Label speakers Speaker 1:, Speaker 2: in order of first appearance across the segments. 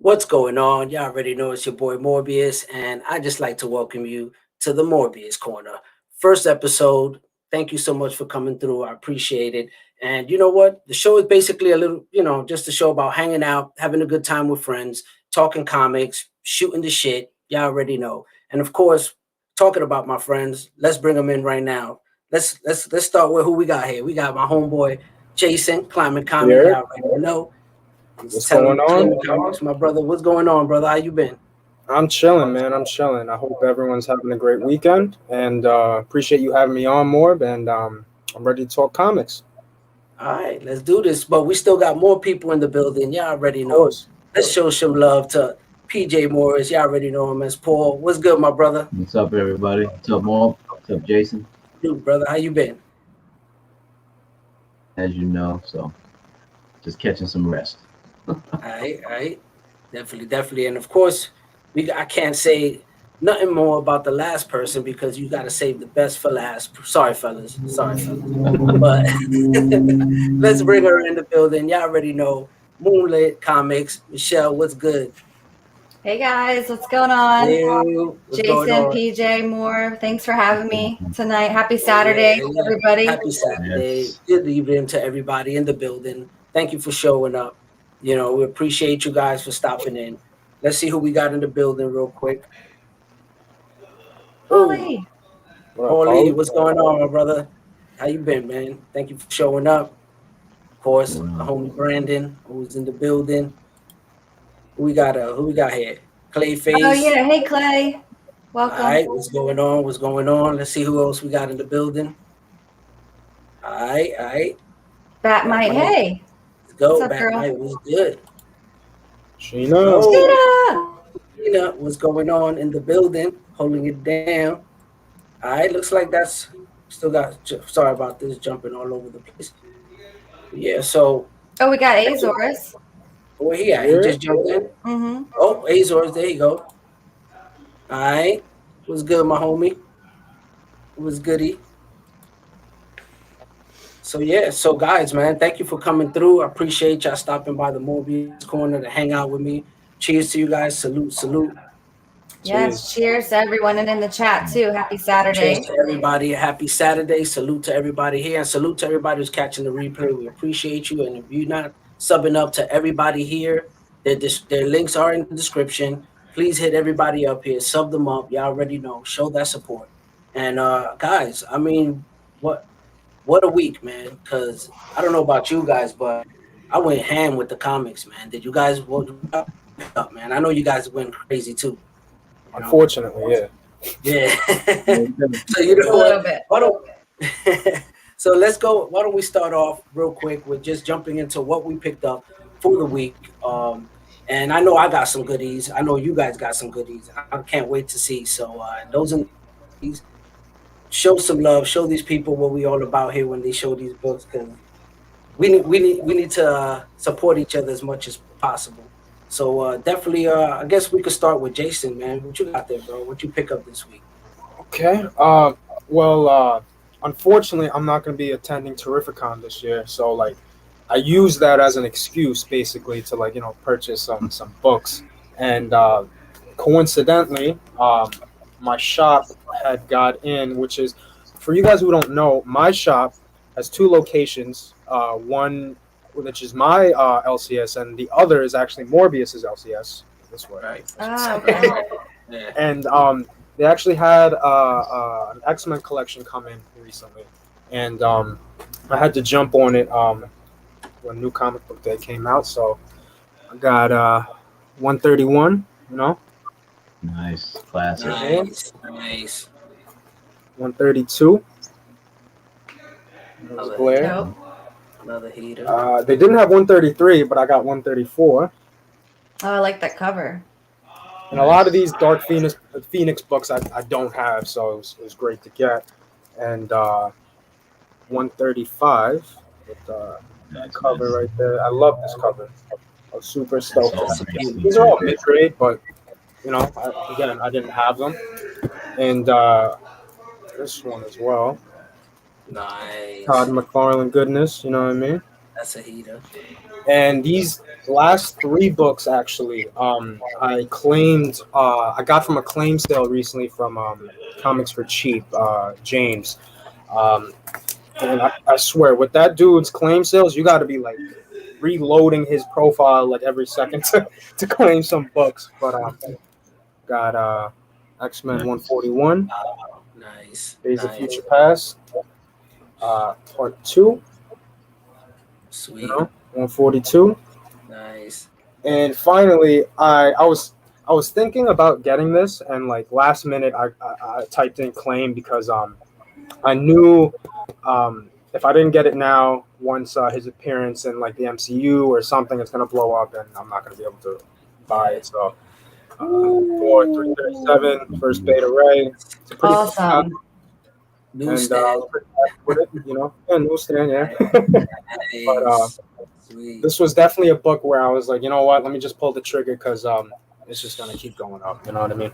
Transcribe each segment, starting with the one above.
Speaker 1: What's going on? Y'all already know it's your boy Morbius, and I just like to welcome you to the Morbius Corner. First episode. Thank you so much for coming through. I appreciate it. And you know what? The show is basically a little, just a show about hanging out, having a good time with friends, talking comics, shooting the shit. Y'all already know. And of course, talking about my friends, let's bring them in right now. Let's start with who we got here. We got my homeboy Jason, Climbing Comics.
Speaker 2: Here.
Speaker 1: Y'all already know.
Speaker 2: What's going on?
Speaker 1: Comics, my brother. What's going on, brother? How you been?
Speaker 2: I'm chilling, man. I'm chilling. I hope everyone's having a great weekend, and appreciate you having me on, Morb. And I'm ready to talk comics.
Speaker 1: All right, let's do this. But we still got more people in the building. Y'all already
Speaker 2: Of
Speaker 1: know.
Speaker 2: course.
Speaker 1: Let's show some love to PJ Morris. Y'all already know him as Paul. What's good, my brother?
Speaker 3: What's up, everybody? What's up, Morb? What's up, Jason?
Speaker 1: Dude, brother, how you been?
Speaker 3: As you know, so just catching some rest.
Speaker 1: All right. Definitely. And of course, I can't say nothing more about the last person because you got to save the best for last. Sorry, fellas. But let's bring her in the building. Y'all already know. MoonLitComics. Michelle, what's good?
Speaker 4: Hey guys, what's going on?
Speaker 1: Hey, what's going
Speaker 4: Jason,
Speaker 1: on?
Speaker 4: PJ, Moore, thanks for having me tonight. Happy Saturday, everybody.
Speaker 1: Happy Saturday.
Speaker 3: Yes.
Speaker 1: Good evening to everybody in the building. Thank you for showing up. We appreciate you guys for stopping in. Let's see who we got in the building real quick.
Speaker 4: Holy.
Speaker 1: Paulie, what's going on, my brother? How you been, man? Thank you for showing up. Of course, the homie Brandon, who's in the building. Who we got here? Clayface.
Speaker 4: Oh yeah, hey Clay. Welcome.
Speaker 1: All right, what's going on? Let's see who else we got in the building. All right.
Speaker 4: Batmite, hey.
Speaker 1: Let's go.
Speaker 4: What's up, girl?
Speaker 1: Batmite was good.
Speaker 2: Sheena.
Speaker 1: Sheena, what's going on in the building? Holding it down. All right, looks like that's still got. Sorry about this, jumping all over the place. Yeah, so.
Speaker 4: Oh, we got Azores.
Speaker 1: Where he at? He just jumped in.
Speaker 4: Mm-hmm.
Speaker 1: Oh, Azores, there you go. All right, what's good, my homie? What's goody? So guys, man, thank you for coming through. I appreciate y'all stopping by the Morbius Corner to hang out with me. Cheers to you guys. Salute.
Speaker 4: Yes, cheers to everyone and in the chat too. Happy Saturday.
Speaker 1: Cheers to everybody. Happy Saturday. Salute to everybody here. And salute to everybody who's catching the replay. We appreciate you. And if you're not subbing up to everybody here, their links are in the description. Please hit everybody up here. Sub them up. Y'all already know. Show that support. And guys, I mean, what a week, man. Because I don't know about you guys, but I went ham with the comics, man. Did you guys up, man? I know you guys went crazy too.
Speaker 2: Unfortunately,
Speaker 1: yeah. So you know
Speaker 4: a little bit.
Speaker 1: So let's go. Why don't we start off real quick with just jumping into what we picked up for the week. And I know I got some goodies. I know you guys got some goodies. I can't wait to see. So those are these. Show some love. Show these people what we all about here when they show these books, because we need to support each other as much as possible. So definitely, I guess we could start with Jason, man. What you got there, bro? What you pick up this week?
Speaker 2: Okay. Unfortunately, I'm not going to be attending Terrificon this year, so I use that as an excuse basically to purchase some books, and coincidentally, my shop had got in, which is, for you guys who don't know, my shop has two locations. One which is my LCS, and the other is actually Morbius's LCS. This way,
Speaker 1: right?
Speaker 4: Okay.
Speaker 2: Yeah. And they actually had an X-Men collection come in recently, and I had to jump on it when New Comic Book Day came out. So I got 131.
Speaker 3: Nice, classic.
Speaker 1: Nice.
Speaker 2: 132.
Speaker 1: Another heater.
Speaker 2: They didn't have 133, but I got 134.
Speaker 4: Oh, I like that cover.
Speaker 2: And a lot of these Dark Phoenix books I don't have, so it was great to get. And 135 with that cover right there. I love this cover. I was super stoked. These are all mid-grade, but I didn't have them. And this one as well.
Speaker 1: Nice.
Speaker 2: Todd McFarlane goodness, you know what I mean?
Speaker 1: That's a heater.
Speaker 2: And these last 3 books actually. I claimed. I got from a claim sale recently from Comics for Cheap, James. And I swear, with that dude's claim sales, you got to be like reloading his profile like every second to claim some books. But got X-Men 141,
Speaker 1: Nice.
Speaker 2: Days of Future Past, Part 2,
Speaker 1: Sweet.
Speaker 2: you know, 142.
Speaker 1: Nice.
Speaker 2: And finally, I was thinking about getting this, and like last minute, I typed in claim because I knew if I didn't get it now, once his appearance in like the MCU or something, it's gonna blow up, and I'm not gonna be able to buy it. So, 337 first Beta Ray. It's a pretty
Speaker 4: Awesome.
Speaker 1: Newsstand.
Speaker 2: with it, you know, newsstand, yeah.
Speaker 1: Nice.
Speaker 2: But
Speaker 1: Sweet.
Speaker 2: this was definitely a book where I was like, you know what, let me just pull the trigger because it's just gonna keep going up. You know what I mean?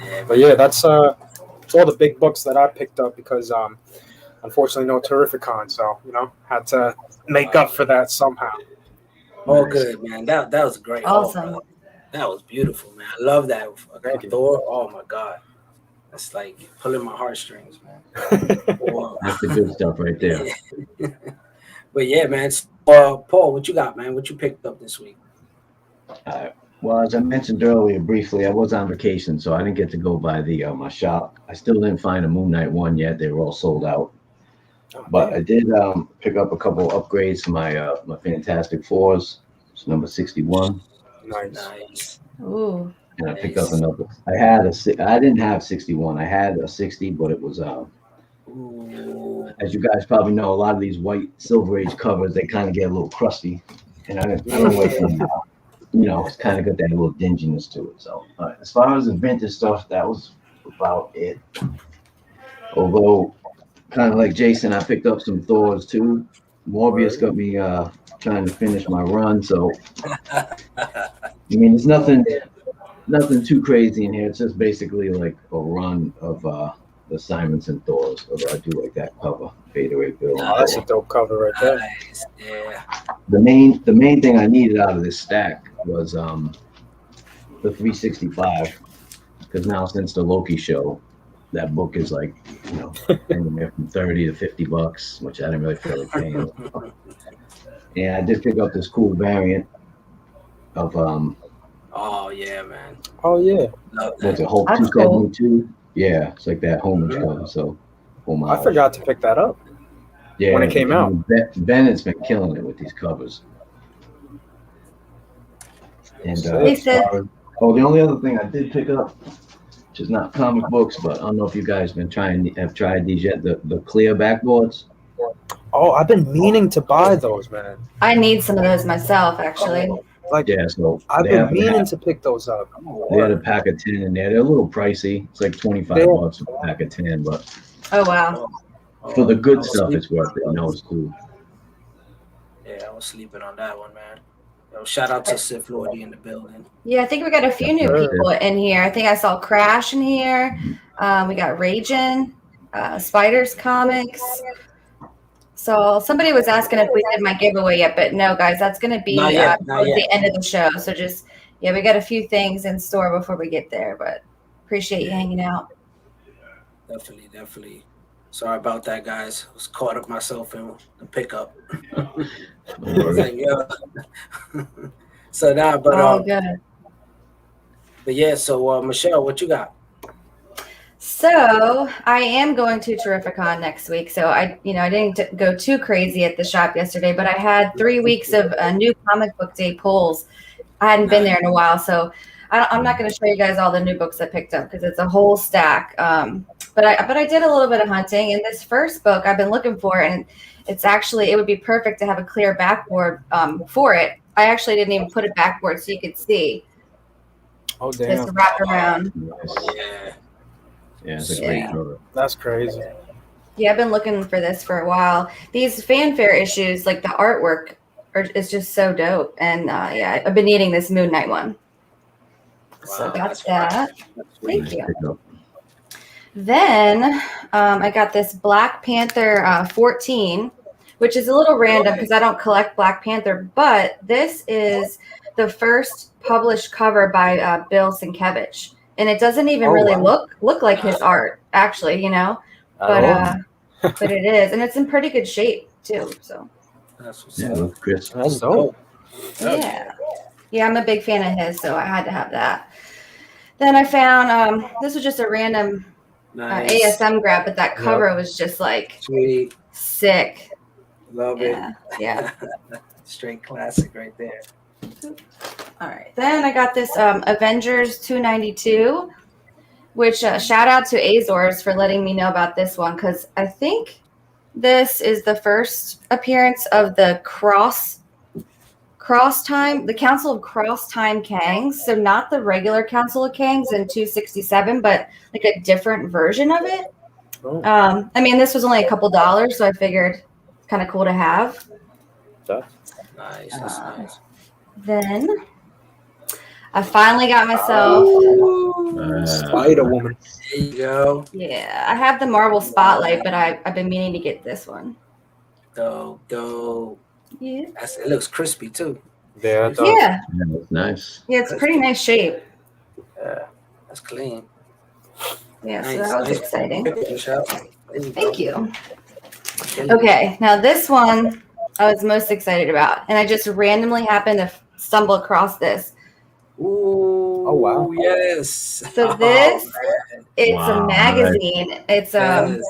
Speaker 1: Yeah,
Speaker 2: But yeah, that's it's all the big books that I picked up because unfortunately no Terrificon, so you know, had to make up for that somehow.
Speaker 1: all good, man. That was great.
Speaker 4: Awesome.
Speaker 1: Oh, that was beautiful, man. I love that.
Speaker 2: Thank you.
Speaker 1: Thor. Oh my god, that's like pulling my heartstrings, man. Wow.
Speaker 3: That's the good stuff right there.
Speaker 1: But yeah, man. Paul, what you got, man? What you picked up this week?
Speaker 3: Well, as I mentioned earlier briefly, I was on vacation, so I didn't get to go by the my shop. I still didn't find a Moon Knight one yet. They were all sold out. But I did pick up a couple upgrades to my my Fantastic Fours. It's number 61.
Speaker 1: Nice.
Speaker 4: Ooh.
Speaker 3: And I picked up another. I didn't have 61. I had a 60, but it was
Speaker 1: Ooh.
Speaker 3: as you guys probably know, a lot of these white Silver Age covers, they kind of get a little crusty, and I don't like them. You know, it's kind of got that little dinginess to it. So as far as the vintage stuff, that was about it. Although, kind of like Jason, I picked up some Thors too. Morbius got me trying to finish my run. So, I mean, there's nothing too crazy in here. It's just basically like a run of the Simonson Thors. Although I do like that cover, Beta Ray Bill.
Speaker 2: Oh, that's a dope cover right there.
Speaker 1: Nice. Yeah.
Speaker 3: The main thing I needed out of this stack was the 365, because now since the Loki show, that book is like, you know, anywhere from $30 to $50, which I didn't really feel like paying. And I did pick up this cool variant of
Speaker 1: Oh yeah, man.
Speaker 2: Oh yeah.
Speaker 1: Love
Speaker 3: what's
Speaker 1: that.
Speaker 3: it, Hulk
Speaker 4: That's
Speaker 3: 272? Yeah, it's like that homage cover. So
Speaker 2: I forgot to pick that up.
Speaker 3: Yeah,
Speaker 2: when it came out.
Speaker 3: Bennett's been killing it with these covers. And
Speaker 4: Lisa.
Speaker 3: the only other thing I did pick up, which is not comic books, but I don't know if you guys have tried these yet, the clear backboards.
Speaker 2: Oh, I've been meaning to buy those, man.
Speaker 4: I need some of those myself, actually.
Speaker 2: Like,
Speaker 3: Yeah, so
Speaker 2: I've been meaning to pick those up.
Speaker 3: They had a pack of 10 in there. They're a little pricey. It's like $25 for a pack of 10, but
Speaker 4: Oh, wow.
Speaker 3: for the good stuff, it's worth it. You know, it's cool.
Speaker 1: Yeah, I was sleeping on that one, man. Yo, shout out to Sif Lordy in the building.
Speaker 4: Yeah, I think we got a few new people in here. I think I saw Crash in here. We got Ragin, Spiders Comics. So somebody was asking if we did my giveaway yet, but no, guys, that's going to be
Speaker 1: Not yet.
Speaker 4: at the end of the show. So just, yeah, we got a few things in store before we get there, but appreciate you hanging out.
Speaker 1: Definitely. Sorry about that, guys. I was caught up myself in the pickup. Like, yeah. So now,
Speaker 4: Oh, good.
Speaker 1: But yeah, so Michelle, what you got?
Speaker 4: So I am going to Terrificon next week. So I didn't go too crazy at the shop yesterday, but I had 3 weeks of new comic book day pulls. I hadn't been there in a while, so I'm not going to show you guys all the new books I picked up because it's a whole stack. But I did a little bit of hunting, and this first book I've been looking for, and it would be perfect to have a clear backboard for it. I actually didn't even put a backboard so you could see.
Speaker 2: Oh damn!
Speaker 4: Just wrap around.
Speaker 3: Yeah, it's a great cover.
Speaker 2: That's crazy.
Speaker 4: Yeah, I've been looking for this for a while. These fanfare issues, like the artwork, is just so dope. And yeah, I've been needing this Moon Knight one.
Speaker 1: Wow,
Speaker 4: So that's
Speaker 1: right.
Speaker 4: that. Thank you.
Speaker 3: Pick up.
Speaker 4: Then I got this Black Panther 14 which is a little random because I don't collect Black Panther, but this is the first published cover by Bill Sienkiewicz, and it doesn't even really look like his art, actually, you know, but it is, and it's in pretty good shape too. So
Speaker 1: That's what's
Speaker 3: Yeah,
Speaker 1: up.
Speaker 3: looks crisp.
Speaker 2: That's dope.
Speaker 4: Yeah, I'm a big fan of his, so I had to have that. Then I found this was just a random
Speaker 1: Nice.
Speaker 4: ASM grab, but that cover was just like
Speaker 1: Sweet.
Speaker 4: sick.
Speaker 1: Love
Speaker 4: Yeah.
Speaker 1: Straight classic right there.
Speaker 4: All right. Then I got this Avengers 292, which shout out to Azores for letting me know about this one, because I think this is the first appearance of the Cross Time, the Council of Cross Time Kangs. So not the regular Council of Kangs in 267, but like a different version of it. I mean, this was only a couple dollars, so I figured it's kind of cool to have.
Speaker 1: Nice. That's nice.
Speaker 4: Then I finally got myself.
Speaker 2: Spider-Woman.
Speaker 1: There you go.
Speaker 4: Yeah, I have the Marvel Spotlight, but I've been meaning to get this one.
Speaker 1: Dope.
Speaker 4: Yeah.
Speaker 1: It looks crispy too.
Speaker 2: Yeah, it does.
Speaker 4: Yeah.
Speaker 3: Yeah, that's nice.
Speaker 4: Yeah, it's a pretty nice shape.
Speaker 1: Yeah, that's clean.
Speaker 4: Yeah,
Speaker 1: Nice,
Speaker 4: so that was
Speaker 1: nice.
Speaker 4: exciting.
Speaker 1: Michelle.
Speaker 4: Thank you. Okay, now this one I was most excited about, and I just randomly happened to stumble across this.
Speaker 1: Ooh.
Speaker 2: Oh, wow.
Speaker 1: Yes.
Speaker 4: So this,
Speaker 1: man.
Speaker 4: it's
Speaker 3: Wow,
Speaker 4: a magazine. It's
Speaker 1: Yes.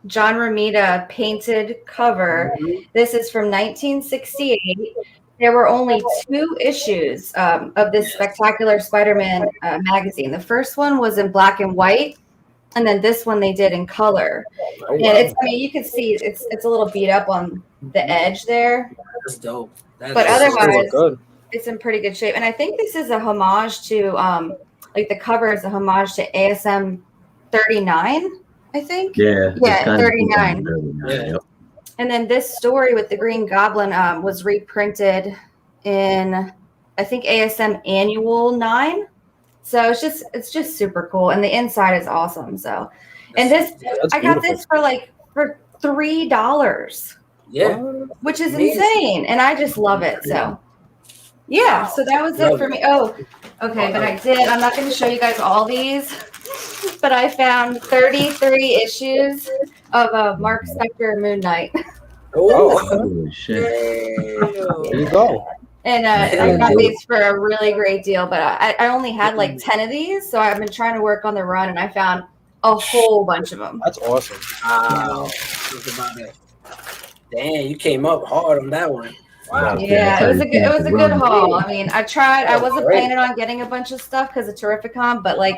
Speaker 4: John Romita painted cover.
Speaker 1: Mhm.
Speaker 4: This is from 1968. There were only 2 issues of this spectacular Spider-Man magazine. The first one was in black and white, and then this one they did in color.
Speaker 2: Oh,
Speaker 4: And
Speaker 2: wow.
Speaker 4: it's, I mean, you can see it's a little beat up on the edge there,
Speaker 1: That's dope. That
Speaker 4: but
Speaker 1: is
Speaker 2: Still
Speaker 4: otherwise,
Speaker 2: look good.
Speaker 4: it's in pretty good shape. And I think this is a homage to, like the cover is a homage to ASM 39, I think.
Speaker 3: Yeah.
Speaker 4: Yeah,
Speaker 3: it's kind of
Speaker 4: 39.
Speaker 1: Yeah.
Speaker 3: Yep.
Speaker 4: And then this story with the Green Goblin was reprinted in, I think, ASM Annual 9. So it's just super cool, and the inside is awesome. So, and this
Speaker 2: That's
Speaker 4: I got
Speaker 2: beautiful.
Speaker 4: this for $3,
Speaker 1: Yeah.
Speaker 4: which is
Speaker 1: Amazing.
Speaker 4: insane, and I just love it. So, yeah. So that was it for me. Oh, okay, but I'm not going to show you guys all these, but I found 33 issues of Mark Spector Moon Knight.
Speaker 1: Oh.
Speaker 3: Holy shit.
Speaker 2: There you go.
Speaker 4: And I got these for a really great deal, but I only had like 10 of these, so I've been trying to work on the run, and I found a whole bunch of them.
Speaker 2: That's awesome.
Speaker 1: Wow. Think about it. Damn, you came up hard on that one. Wow.
Speaker 4: Yeah, it was a good
Speaker 3: Run.
Speaker 4: haul. I mean, I wasn't
Speaker 1: Great.
Speaker 4: planning on getting a bunch of stuff because of Terrificon, but like,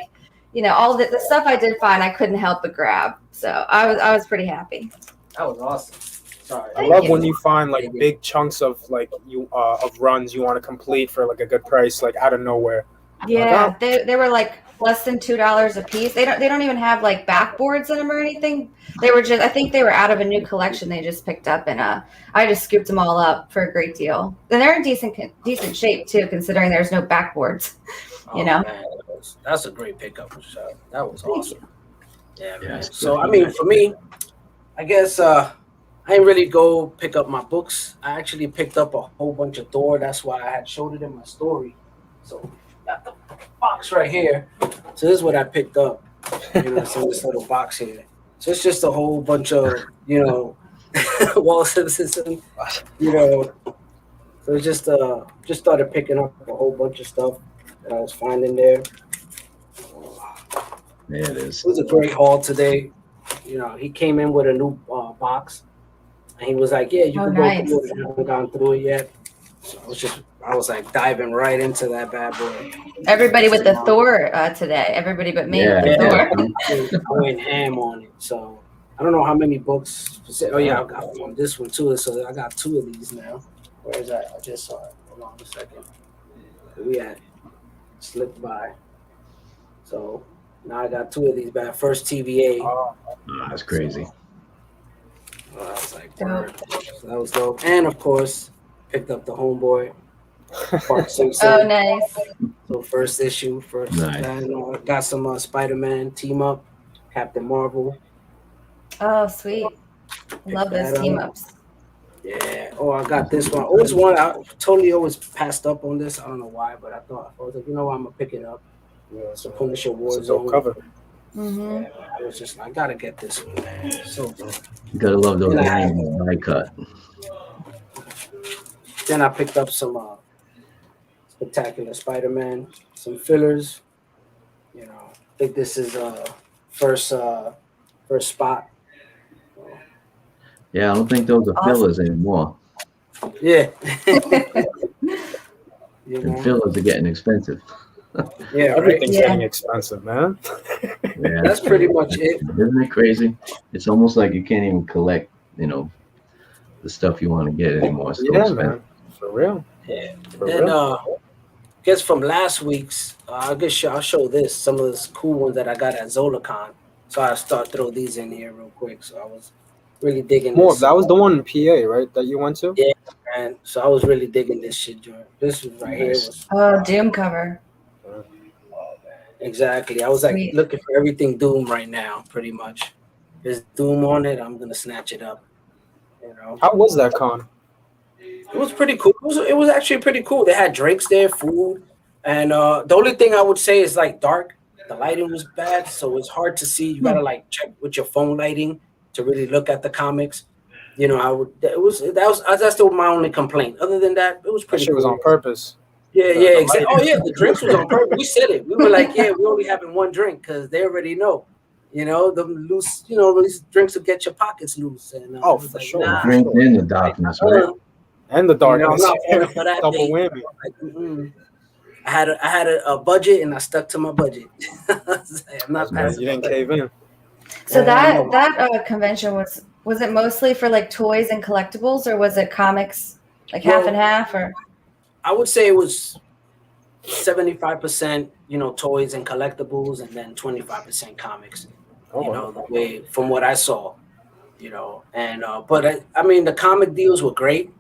Speaker 4: you know, all the stuff I did find, I couldn't help but grab. So I was pretty happy.
Speaker 1: That was awesome. Sorry.
Speaker 2: I
Speaker 4: Thank
Speaker 2: love
Speaker 4: you.
Speaker 2: when you find like big chunks of like of runs you want to complete for like a good price, like out of nowhere.
Speaker 4: Yeah, they were like less than $2 a piece. They don't even have like backboards in them or anything. They were just, I think they were out of a new collection they just picked up, and I just scooped them all up for a great deal. And they're in decent shape too, considering there's no backboards.
Speaker 1: Oh,
Speaker 4: You know?
Speaker 1: man, that's a great pickup, Michelle. That was
Speaker 4: Thank
Speaker 1: awesome. Yeah, man.
Speaker 3: it's
Speaker 1: So
Speaker 3: good.
Speaker 1: I mean, for me, I guess I didn't really go pick up my books. I actually picked up a whole bunch of Thor. That's why I had showed it in my story. So got the box right here. So this is what I picked up. You know, it's in this little box here. So it's just a whole bunch of, you know, Wall Simpson, you know. So just started picking up a whole bunch of stuff that I was finding there.
Speaker 3: There it is.
Speaker 1: It was a great haul today. You know, he came in with a new box, and he was like, "Yeah, you
Speaker 4: Oh,
Speaker 1: can
Speaker 4: nice.
Speaker 1: go through it. I haven't gone through it yet." So I was like diving right into that bad boy.
Speaker 4: Everybody with the Thor today. Everybody but me with the
Speaker 3: Yeah.
Speaker 4: Thor.
Speaker 1: Going ham on it. So I don't know how many books. Oh yeah, I got one. This one too. So I got 2 of these now. Where is that? I just saw it. Hold on a second. We had slipped by. So now I got 2 of these back. First TVA.
Speaker 2: Oh,
Speaker 3: Oh, that's crazy.
Speaker 1: I was like, word. So that was dope. And of course, picked up the Homeboy Part Simpson.
Speaker 4: Oh, nice.
Speaker 1: So first issue,
Speaker 3: Nice.
Speaker 1: and got some Spider-Man team up, Captain Marvel.
Speaker 4: Oh, sweet. Love those
Speaker 1: that
Speaker 4: team
Speaker 1: up.
Speaker 4: ups.
Speaker 1: Yeah. Oh, I got this one. Always one. I totally always passed up on this. I don't know why, but I was like, you know what, I'm gonna pick it up.
Speaker 2: Yeah,
Speaker 1: So Punisher
Speaker 2: it's a dope
Speaker 1: Warzone.
Speaker 2: cover.
Speaker 4: Mm-hmm.
Speaker 1: Yeah, I was just, I gotta get this one, man. So dope.
Speaker 3: You gotta love those
Speaker 1: Yeah.
Speaker 3: lines I cut.
Speaker 1: Then I picked up some Spectacular Spider-Man, some fillers. You know, I think this is first spot.
Speaker 3: Yeah, I don't think those are fillers anymore.
Speaker 1: Yeah.
Speaker 3: And fillers are getting expensive.
Speaker 1: Yeah, right.
Speaker 2: Everything's
Speaker 4: Yeah.
Speaker 2: getting expensive, man.
Speaker 3: Yeah,
Speaker 1: That's pretty much it.
Speaker 3: Isn't it crazy? It's almost like you can't even collect, the stuff you want to get anymore. It's so
Speaker 2: Yeah,
Speaker 3: expensive.
Speaker 2: man. For real.
Speaker 1: Yeah.
Speaker 2: For
Speaker 1: And
Speaker 2: real.
Speaker 1: guess from last week's, I guess I'll show this, some of the cool ones that I got at ZolaCon. So I throw these in here real quick. So I was really digging
Speaker 2: Morb,
Speaker 1: this.
Speaker 2: that was the one in PA, right? That you went to?
Speaker 1: Yeah, man. So I was really digging this shit, Jordan. This was right here was
Speaker 4: Oh, Doom cover.
Speaker 1: exactly. I was like
Speaker 4: Sweet.
Speaker 1: looking for everything Doom right now, pretty much. There's Doom on it. I'm gonna snatch it up. You know,
Speaker 2: How was that con?
Speaker 1: it was pretty cool. It was actually pretty cool. They had drinks there, food, and the only thing I would say is like dark. The lighting was bad, so it's hard to see. You gotta like check with your phone lighting to really look at the comics. You know, that's still my only complaint. Other than that, it was
Speaker 2: That
Speaker 1: pretty
Speaker 2: shit was
Speaker 1: cool.
Speaker 2: on purpose.
Speaker 1: Yeah,
Speaker 2: The-
Speaker 1: yeah,
Speaker 2: the
Speaker 1: exactly. Oh,
Speaker 2: lighting.
Speaker 1: yeah, the drinks was on purpose. We said it. We were like, yeah, we only having one drink because they already know. You know, the loose, these drinks will get your pockets loose. And
Speaker 2: Oh,
Speaker 1: I was
Speaker 2: for
Speaker 1: like,
Speaker 2: sure.
Speaker 1: nah,
Speaker 3: Drink in the darkness, right?
Speaker 2: And the
Speaker 1: I'm
Speaker 2: darkness.
Speaker 1: not falling for that.
Speaker 2: Double
Speaker 1: bait.
Speaker 2: whammy.
Speaker 1: Like, I had a budget and I stuck to my budget. I'm not
Speaker 2: Man,
Speaker 1: passing.
Speaker 2: you didn't cave in.
Speaker 4: So
Speaker 1: Yeah,
Speaker 4: that convention was it mostly for like toys and collectibles, or was it comics, like half
Speaker 1: Well,
Speaker 4: and half, or?
Speaker 1: I would say it was 75%, toys and collectibles, and then 25% comics.
Speaker 2: Oh,
Speaker 1: The way from what I saw, and but I mean the comic deals were great.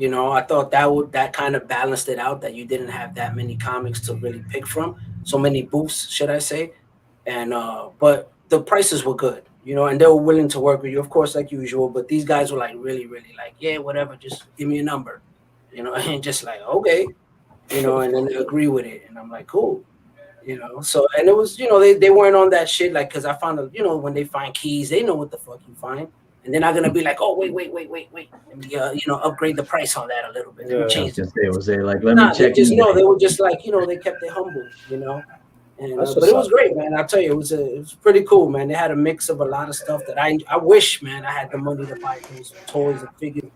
Speaker 1: I thought that kind of balanced it out, that you didn't have that many comics to really pick from, so many booths, should I say, and but the prices were good, and they were willing to work with you, of course, like usual. But these guys were like really, really like, yeah, whatever, just give me a number, and just like, okay, and then they agree with it, and I'm like, cool. So, and it was, they weren't on that shit, like, because I found out, when they find keys, they know what the fuck you find, and they're not gonna be like, oh, wait, let me upgrade the price on that a little bit. Let me
Speaker 2: Yeah.
Speaker 1: change it.
Speaker 3: Was they like, let
Speaker 1: Nah,
Speaker 3: me check?
Speaker 1: they just know. They were just like, they kept it humble, and
Speaker 2: That's
Speaker 1: but
Speaker 2: what's
Speaker 1: it was
Speaker 2: up.
Speaker 1: great, man. I'll tell you, it was pretty cool, man. They had a mix of a lot of stuff that I wish, man, I had the money to buy those toys and figures.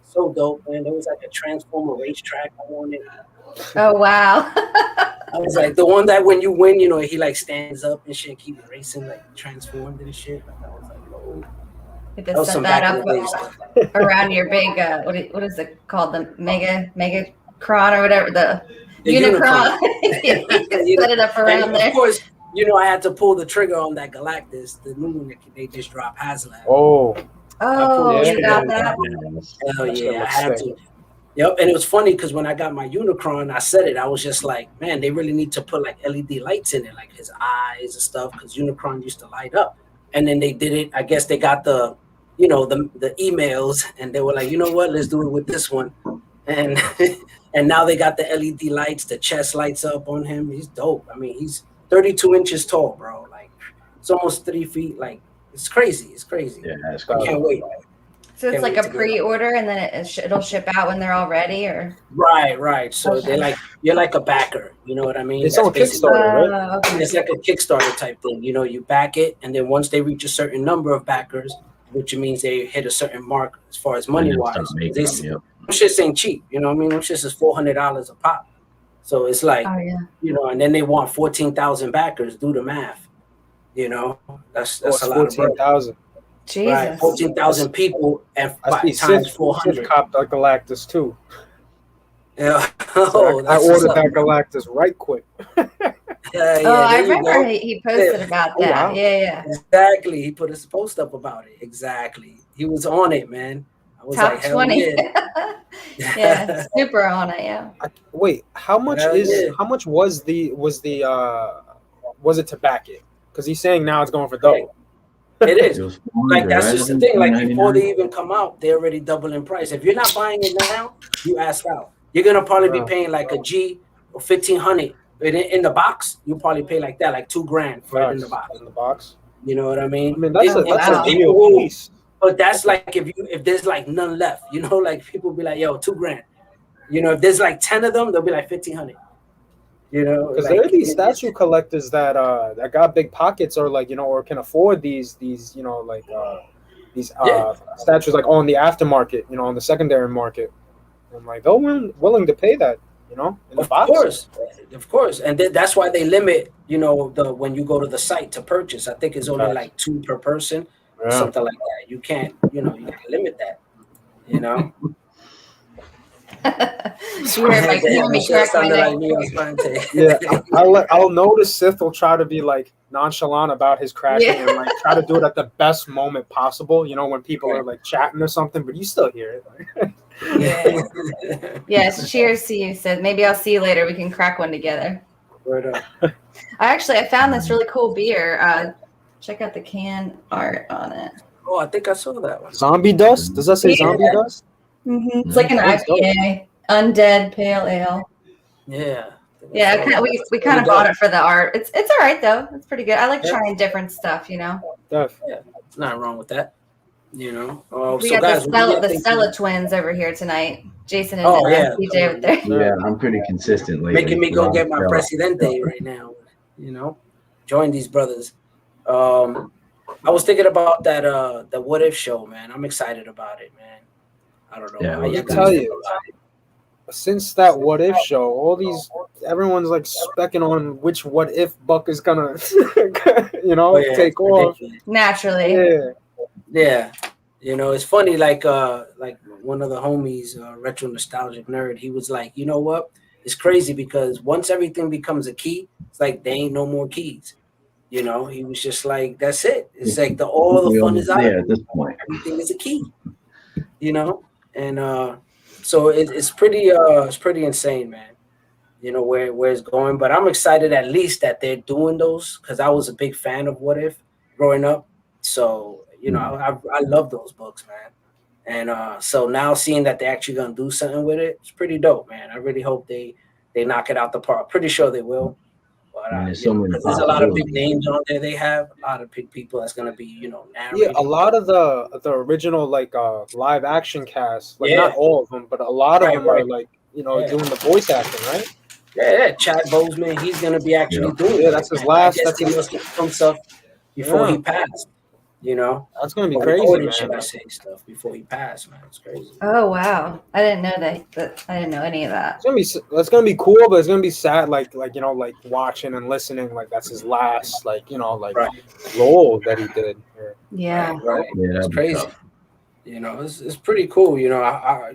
Speaker 1: So dope, man. There was like a Transformer racetrack I wanted.
Speaker 4: Oh wow!
Speaker 1: I was like, the one that when you win, he like stands up and shit, keep racing, like transformed and shit. Like, I was like, oh,
Speaker 4: You
Speaker 1: that was
Speaker 4: just
Speaker 1: some
Speaker 4: set that
Speaker 1: back in
Speaker 4: up
Speaker 1: the day stuff.
Speaker 4: around your big what is it called, the mega cron or whatever, the Unicron. You set it up around
Speaker 1: And
Speaker 4: there.
Speaker 1: of course, I had to pull the trigger on that Galactus, the new one that they just dropped, HasLab.
Speaker 2: Oh,
Speaker 4: Oh,
Speaker 2: Yeah.
Speaker 4: you got that?
Speaker 1: Hell
Speaker 2: That shit
Speaker 1: yeah, I
Speaker 2: looks
Speaker 1: had
Speaker 2: sick.
Speaker 1: to. Yep, and it was funny because when I got my Unicron, I said it. I was just like, man, they really need to put like LED lights in it, like his eyes and stuff, because Unicron used to light up. And then they did it. I guess they got the emails, and they were like, you know what? Let's do it with this one. And and now they got the LED lights. The chest lights up on him. He's dope. I mean, he's 32 inches tall, bro. Like, it's almost 3 feet. Like, it's crazy. It's crazy.
Speaker 3: Yeah, that's
Speaker 1: I
Speaker 3: cool.
Speaker 1: can't wait.
Speaker 4: So it's
Speaker 1: Can't
Speaker 4: like
Speaker 1: wait
Speaker 4: a
Speaker 1: to get it.
Speaker 4: pre-order, and then it'll ship out when they're all ready, or?
Speaker 1: Right. So
Speaker 4: Okay.
Speaker 1: you're like a backer. You know what I mean?
Speaker 2: It's
Speaker 1: That's
Speaker 2: on
Speaker 1: basically-
Speaker 2: Kickstarter, right?
Speaker 4: Okay.
Speaker 1: It's like a Kickstarter type thing. You back it, and then once they reach a certain number of backers, which means they hit a certain mark as far as money wise, they them shits ain't cheap. You know what I mean? Them shits is $400 a pop. So it's like,
Speaker 4: Oh yeah.
Speaker 1: and then they want 14,000 backers. Do the math. That's a lot of bread.
Speaker 2: 14,000.
Speaker 4: Jesus.
Speaker 1: Right, 14,000 people and
Speaker 2: I see
Speaker 1: times
Speaker 2: Sid
Speaker 1: 400.
Speaker 2: copped that Galactus too.
Speaker 1: Yeah.
Speaker 2: So I
Speaker 1: that's what's
Speaker 2: ordered
Speaker 1: up.
Speaker 2: that Galactus right quick.
Speaker 1: Yeah,
Speaker 4: Oh,
Speaker 1: there
Speaker 4: I
Speaker 1: you
Speaker 4: remember
Speaker 1: go.
Speaker 4: he posted about
Speaker 2: Oh,
Speaker 4: that.
Speaker 2: wow.
Speaker 4: Yeah.
Speaker 1: Exactly. He put a post up about it. Exactly. He was on it, man. I was
Speaker 4: Top
Speaker 1: like, hell
Speaker 4: 20.
Speaker 1: yeah.
Speaker 4: Yeah, super on it. Yeah.
Speaker 2: Wait, how much
Speaker 1: Hell yeah.
Speaker 2: how much was it to back it? Because he's saying now it's going for double.
Speaker 1: It is.
Speaker 3: It was
Speaker 1: Like that's
Speaker 3: right?
Speaker 1: just the thing. Like before
Speaker 3: $4.99.
Speaker 1: they even come out, they're already doubling price. If you're not buying it now, you asked out. You're gonna probably be paying like a G or 1,500 in the box. You probably pay like that, like $2,000 for it in the box.
Speaker 2: In the box.
Speaker 1: You know what I mean?
Speaker 2: I mean, that's a
Speaker 4: wow.
Speaker 2: real piece.
Speaker 1: But that's like if there's like none left, you know, like people be like, yo, $2,000. You know, if there's like 10 of them, they'll be like 1,500. You know,
Speaker 2: Because
Speaker 1: like,
Speaker 2: there are these statue collectors that got big pockets, or like, you know, or can afford these you know, like these statues like on the aftermarket, you know, on the secondary market. I'm like, they're willing to pay that, you know, in the box.
Speaker 1: Of course, and that's why they limit, you know, when you go to the site to purchase. I think it's only like 2 per person, or something like that. You can't, you know, you can limit that, you know.
Speaker 2: I'll notice Sith will try to be like nonchalant about his crashing and like try to do it at the best moment possible, you know, when people are like chatting or something, but you still hear
Speaker 4: it. Yes, cheers to you, Sith. Maybe I'll see you later. We can crack one together. I found this really cool beer. Check out the can art on it.
Speaker 1: Oh, I think I saw that one.
Speaker 2: Zombie Dust? Does that say Zombie Dust?
Speaker 4: Mm-hmm. It's like an IPA, undead pale ale.
Speaker 1: Yeah.
Speaker 4: Yeah, we kind of bought it for the art. It's all right though. It's pretty good. I like trying different stuff, you know.
Speaker 1: Yeah, nothing wrong with that. You know.
Speaker 4: We got the Stella twins over here tonight. Jason and DJ over there.
Speaker 3: Yeah, I'm pretty consistent lately.
Speaker 1: Making me go get my Presidente right now. You know, join these brothers. I was thinking about that the What If show, man. I'm excited about it, man. I don't know.
Speaker 2: Yeah, I can tell you. Since that What If show, everyone's like specking on which What If Buck is gonna, you know, take off
Speaker 4: naturally.
Speaker 1: Yeah. You know, it's funny. Like one of the homies, Retro Nostalgic Nerd, he was like, you know what? It's crazy because once everything becomes a key, it's like there ain't no more keys. You know, he was just like, that's it. It's like all the fun is out.
Speaker 3: Yeah, at this point,
Speaker 1: everything is a key. You know, and so it's pretty insane, man. You know where it's going, but I'm excited at least that they're doing those because I was a big fan of What If growing up. So you know, I love those books, man. And so now seeing that they're actually gonna do something with it, it's pretty dope, man. I really hope they knock it out the park. Pretty sure they will. But there's a lot of big names on there. They have a lot of big people that's gonna be, you know, narrating.
Speaker 2: Yeah, a lot of the original like live action cast, like not all of them, but a lot of them are like, you know, doing the voice acting, right?
Speaker 1: Yeah, Chad Boseman, he's gonna be actually doing it.
Speaker 2: Yeah, that's his last.
Speaker 1: He must get some stuff before he passed. You know,
Speaker 2: that's gonna be crazy, man.
Speaker 1: Should I say stuff before he passed, man? It's crazy.
Speaker 4: Oh wow, I didn't know that. I didn't know any of that.
Speaker 2: It's gonna be cool, but it's gonna be sad. Like you know, like watching and listening. Like that's his last, like, you know, like role that he did.
Speaker 4: Yeah,
Speaker 1: right. Yeah, it's crazy. Tough. You know, it's pretty cool. You know, I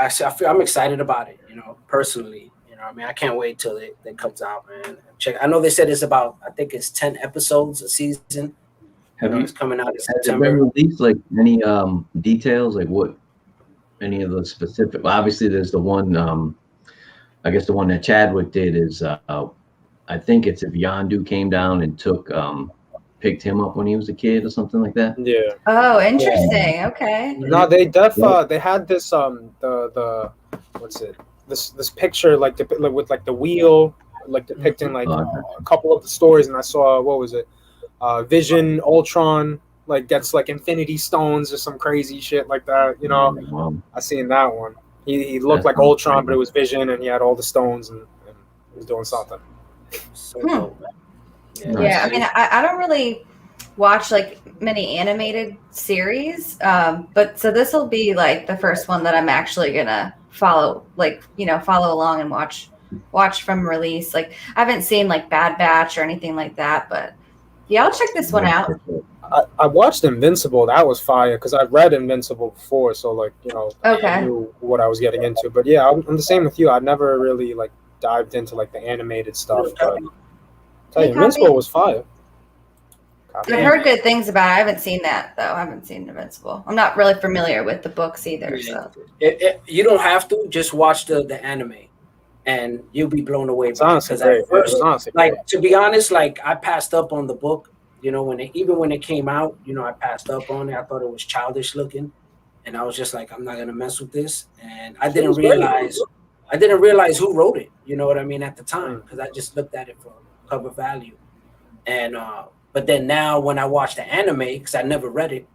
Speaker 1: feel I'm excited about it. You know, personally. You know, I mean, I can't wait till it comes out, man. I know they said it's about, I think it's 10 episodes a season. It's coming out in September.
Speaker 3: Have you released like any details, like what any of the specific? Well, obviously, there's the one. I guess the one that Chadwick did is, I think it's if Yondu came down and picked him up when he was a kid or something like that.
Speaker 2: Yeah.
Speaker 4: Oh, interesting. Okay.
Speaker 2: No, they had this the what's it? This picture like with like the wheel, like depicting like a couple of the stories, and I saw what was it? Vision, Ultron, like gets like Infinity Stones or some crazy shit like that. You know, I seen that one. He looked like Ultron, but it was Vision, and he had all the stones, and he was doing something.
Speaker 4: Yeah, I mean, I don't really watch like many animated series, but so this will be like the first one that I'm actually gonna follow along and watch from release. Like I haven't seen like Bad Batch or anything like that, but yeah, I'll check this one out.
Speaker 2: I watched Invincible. That was fire because I read Invincible before, so like, you know, I knew what I was getting into. But yeah, I'm the same with you. I never really like dived into like the animated stuff. But tell you, Invincible was fire.
Speaker 4: I've heard good things about it. I haven't seen that though. I haven't seen Invincible. I'm not really familiar with the books either. So
Speaker 1: you don't have to just watch the anime, and you'll be blown away.
Speaker 2: It's honestly great.
Speaker 1: To be honest, like I passed up on the book You know, even when it came out, you know, I passed up on it. I thought it was childish looking, and I was just like, I'm not gonna mess with this. And I didn't realize who wrote it. You know what I mean, at the time, because I just looked at it for cover value. And but then now when I watched the anime, because I never read it,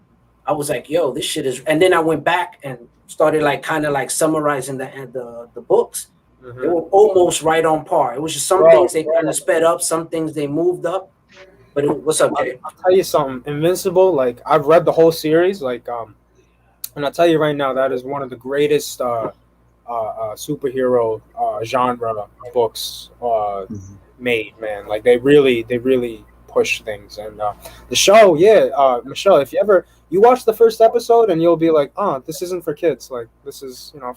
Speaker 1: I was like, yo, this shit is. And then I went back and started like kind of like summarizing the books. They were almost right on par. It was just some things they kind of sped up, some things they moved up. But what's up, Jay?
Speaker 2: I'll tell you something. Invincible, like I've read the whole series, like and I'll tell you right now, that is one of the greatest superhero genre books made, man. Like they really push things. And the show, Michelle, if you watch the first episode and you'll be like, oh, this isn't for kids, like this is, you know,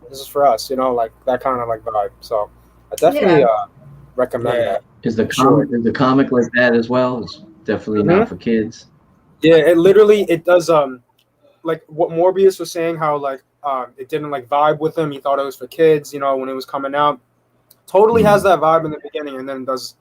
Speaker 2: this is for us, you know, like that kind of like vibe. So I definitely recommend that.
Speaker 3: Is the comic like that as well? It's definitely not for kids.
Speaker 2: Yeah, it does like what Morbius was saying, how like it didn't like vibe with him. He thought it was for kids, you know, when it was coming out. Totally has that vibe in the beginning, and then does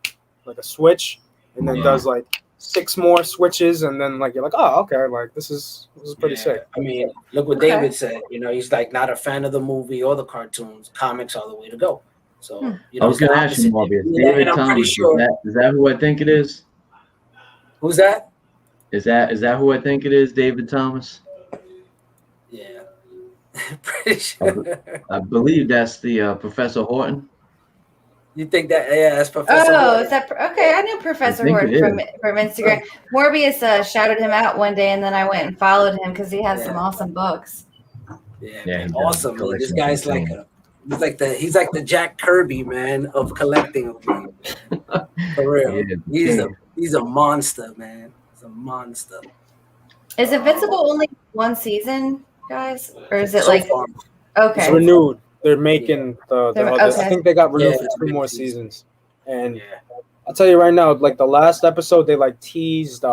Speaker 2: like a switch, and then does like 6 more switches, and then like you're like, oh, okay, like this is pretty sick.
Speaker 1: I mean, look what David said. You know, he's like not a fan of the movie or the cartoons. Comics are the way to go. So you know,
Speaker 3: I was going to ask you, Morbius. David Thomas, sure. Is that who I think it is?
Speaker 1: Who's that?
Speaker 3: Is that who I think it is? David Thomas.
Speaker 1: Yeah, pretty sure.
Speaker 3: I believe that's the Professor Horton.
Speaker 1: You think that? Yeah, that's Professor.
Speaker 4: Oh,
Speaker 1: Horton.
Speaker 4: is that okay? I knew Professor Horton from Instagram. Morbius shouted him out one day, and then I went and followed him because he has some awesome books.
Speaker 1: Yeah, awesome. Man. This guy's like he's like the Jack Kirby, man, of collecting. For real, he's a monster, man. He's a monster.
Speaker 4: Is Invincible only 1 season, guys, or is it so far? Okay?
Speaker 2: It's renewed. They're making the I think they got renewed for 2 more seasons. And I'll tell you right now, like the last episode, they like teased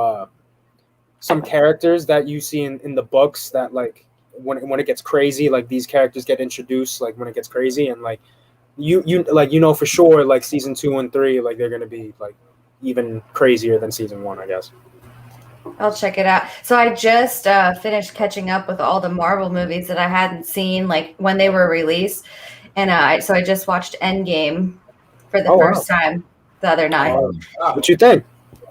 Speaker 2: some characters that you see in the books that like when it gets crazy, like these characters get introduced like when it gets crazy, and like you like you know for sure like season 2 and 3 like they're gonna be like even crazier than season 1, I guess.
Speaker 4: I'll check it out. So I just finished catching up with all the Marvel movies that I hadn't seen like when they were released, and so I just watched Endgame for the first time the other night.
Speaker 2: What you think?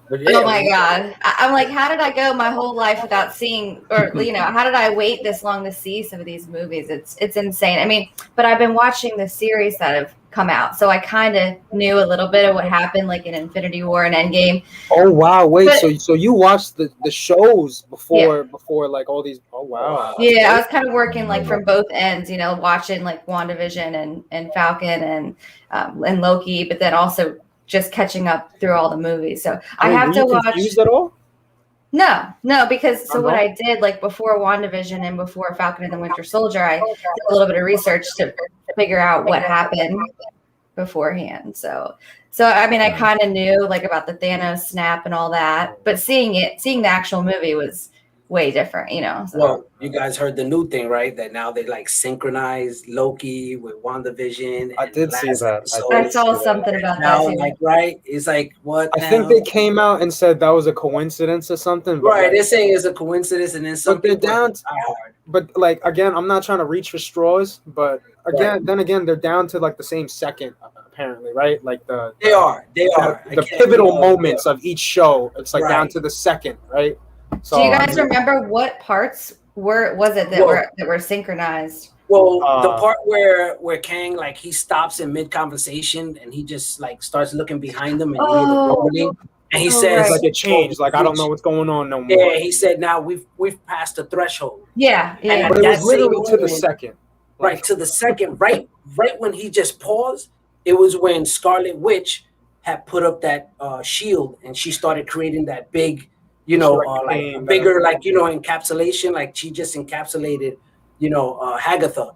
Speaker 4: Oh my God. I'm like, how did I go my whole life without seeing, or, you know, how did I wait this long to see some of these movies? It's insane. I mean, but I've been watching the series that have come out. So I kind of knew a little bit of what happened like in Infinity War and Endgame.
Speaker 2: Oh, wow. Wait, so you watched the shows before like all these. Oh, wow.
Speaker 4: Yeah, I was kind of working like from both ends, you know, watching like WandaVision and Falcon and Loki, but then also just catching up through all the movies. So I have to watch.
Speaker 2: Confused at all?
Speaker 4: No, because what I did like before WandaVision and before Falcon and the Winter Soldier, I did a little bit of research to figure out what happened beforehand. So I mean, I kind of knew like about the Thanos snap and all that, but seeing the actual movie was way different, you know. So.
Speaker 1: Well, you guys heard the new thing, right? That now they like synchronized Loki with WandaVision.
Speaker 2: I did see that.
Speaker 4: I saw something about
Speaker 1: now,
Speaker 4: that too.
Speaker 1: like, right? It's like what?
Speaker 2: I think they came out and said that was a coincidence or something.
Speaker 1: Right, like, they're saying it's a coincidence, and then something.
Speaker 2: But they're down. But like again, I'm not trying to reach for straws, but then again, they're down to like the same second, apparently, right? Like
Speaker 1: they are
Speaker 2: the pivotal moments of each show. It's like down to the second, right? So,
Speaker 4: do you guys remember what parts was it that were synchronized?
Speaker 1: Well, the part where Kang like he stops in mid conversation and he just like starts looking behind him and he says
Speaker 2: like it changed, like I don't know what's going on no more.
Speaker 1: Yeah, he said now we've passed the threshold.
Speaker 4: Yeah.
Speaker 2: But it was literally to the second.
Speaker 1: Right to the second, right when he just paused. It was when Scarlet Witch had put up that shield and she started creating that big. You know, like bigger, like, you know, encapsulation, like she just encapsulated, you know, Hagatha.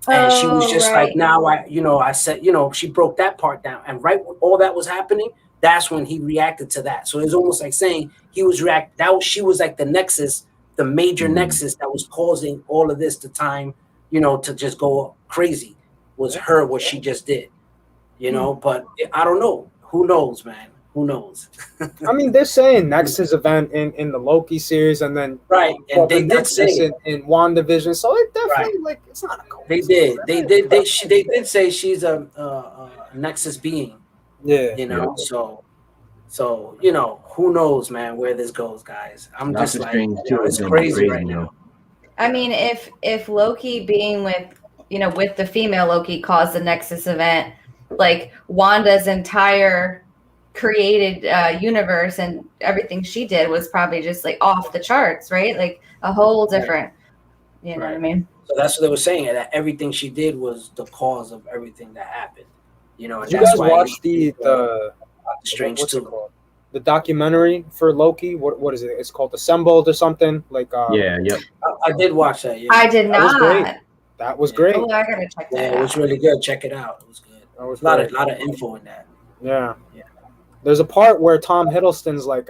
Speaker 1: And she was just like, now I said, you know, she broke that part down. And right when all that was happening, that's when he reacted to that. So it's almost like saying she was like the nexus, the major nexus that was causing all of this time, you know, to just go crazy was what she just did, you know, but I don't know. Who knows, man? Who knows?
Speaker 2: I mean, they're saying Nexus event in the Loki series, and then
Speaker 1: Right, and they
Speaker 2: the
Speaker 1: did say
Speaker 2: Nexus in WandaVision. So it definitely like it's not a
Speaker 1: they
Speaker 2: coincidence.
Speaker 1: did. They did say she's a Nexus being.
Speaker 2: Yeah.
Speaker 1: You know, so you know, who knows, man, where this goes, guys. I'm
Speaker 3: Doctor
Speaker 1: just like,
Speaker 3: Strange
Speaker 1: you know,
Speaker 3: too
Speaker 1: it's
Speaker 3: is gonna be
Speaker 1: crazy right now.
Speaker 4: I mean, if Loki being with, you know, with the female Loki caused the Nexus event, like Wanda's entire created universe and everything she did was probably just like off the charts, right? Like a whole different, you know what I mean?
Speaker 1: So that's what they were saying, that everything she did was the cause of everything that happened. You know, and
Speaker 2: Did you
Speaker 1: that's
Speaker 2: guys
Speaker 1: why
Speaker 2: watch the
Speaker 1: Strange
Speaker 2: what's it
Speaker 1: too.
Speaker 2: called? The documentary for Loki? What is it? It's called Assembled or something. Like
Speaker 3: Yeah, yep.
Speaker 1: I did watch that. Yeah,
Speaker 4: I did
Speaker 2: That was great.
Speaker 4: not.
Speaker 2: That was great.
Speaker 4: Oh, I gotta check that
Speaker 1: yeah,
Speaker 4: out.
Speaker 1: it was really good. Check it out. It was good.
Speaker 2: That was
Speaker 1: A lot
Speaker 2: great.
Speaker 1: of info in that.
Speaker 2: Yeah.
Speaker 1: Yeah.
Speaker 2: There's a part where Tom Hiddleston's like,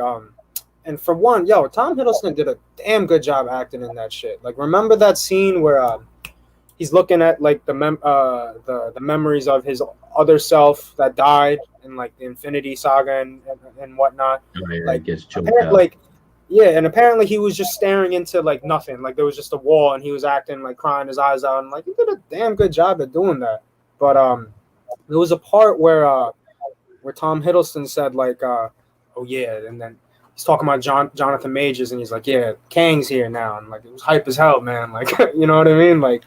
Speaker 2: and for one, Tom Hiddleston did a damn good job acting in that shit. Like, remember that scene where he's looking at like the memories of his other self that died in like the Infinity Saga and whatnot.
Speaker 3: Oh, yeah,
Speaker 2: Like,
Speaker 3: it gets choked
Speaker 2: apparently,
Speaker 3: out.
Speaker 2: and apparently he was just staring into like nothing. Like there was just a wall, and he was acting like crying his eyes out. And like, he did a damn good job at doing that. But there was a part where Tom Hiddleston said like, "Oh yeah," and then he's talking about Jonathan Majors, and he's like, "Yeah, Kang's here now," and like it was hype as hell, man. Like, you know what I mean? Like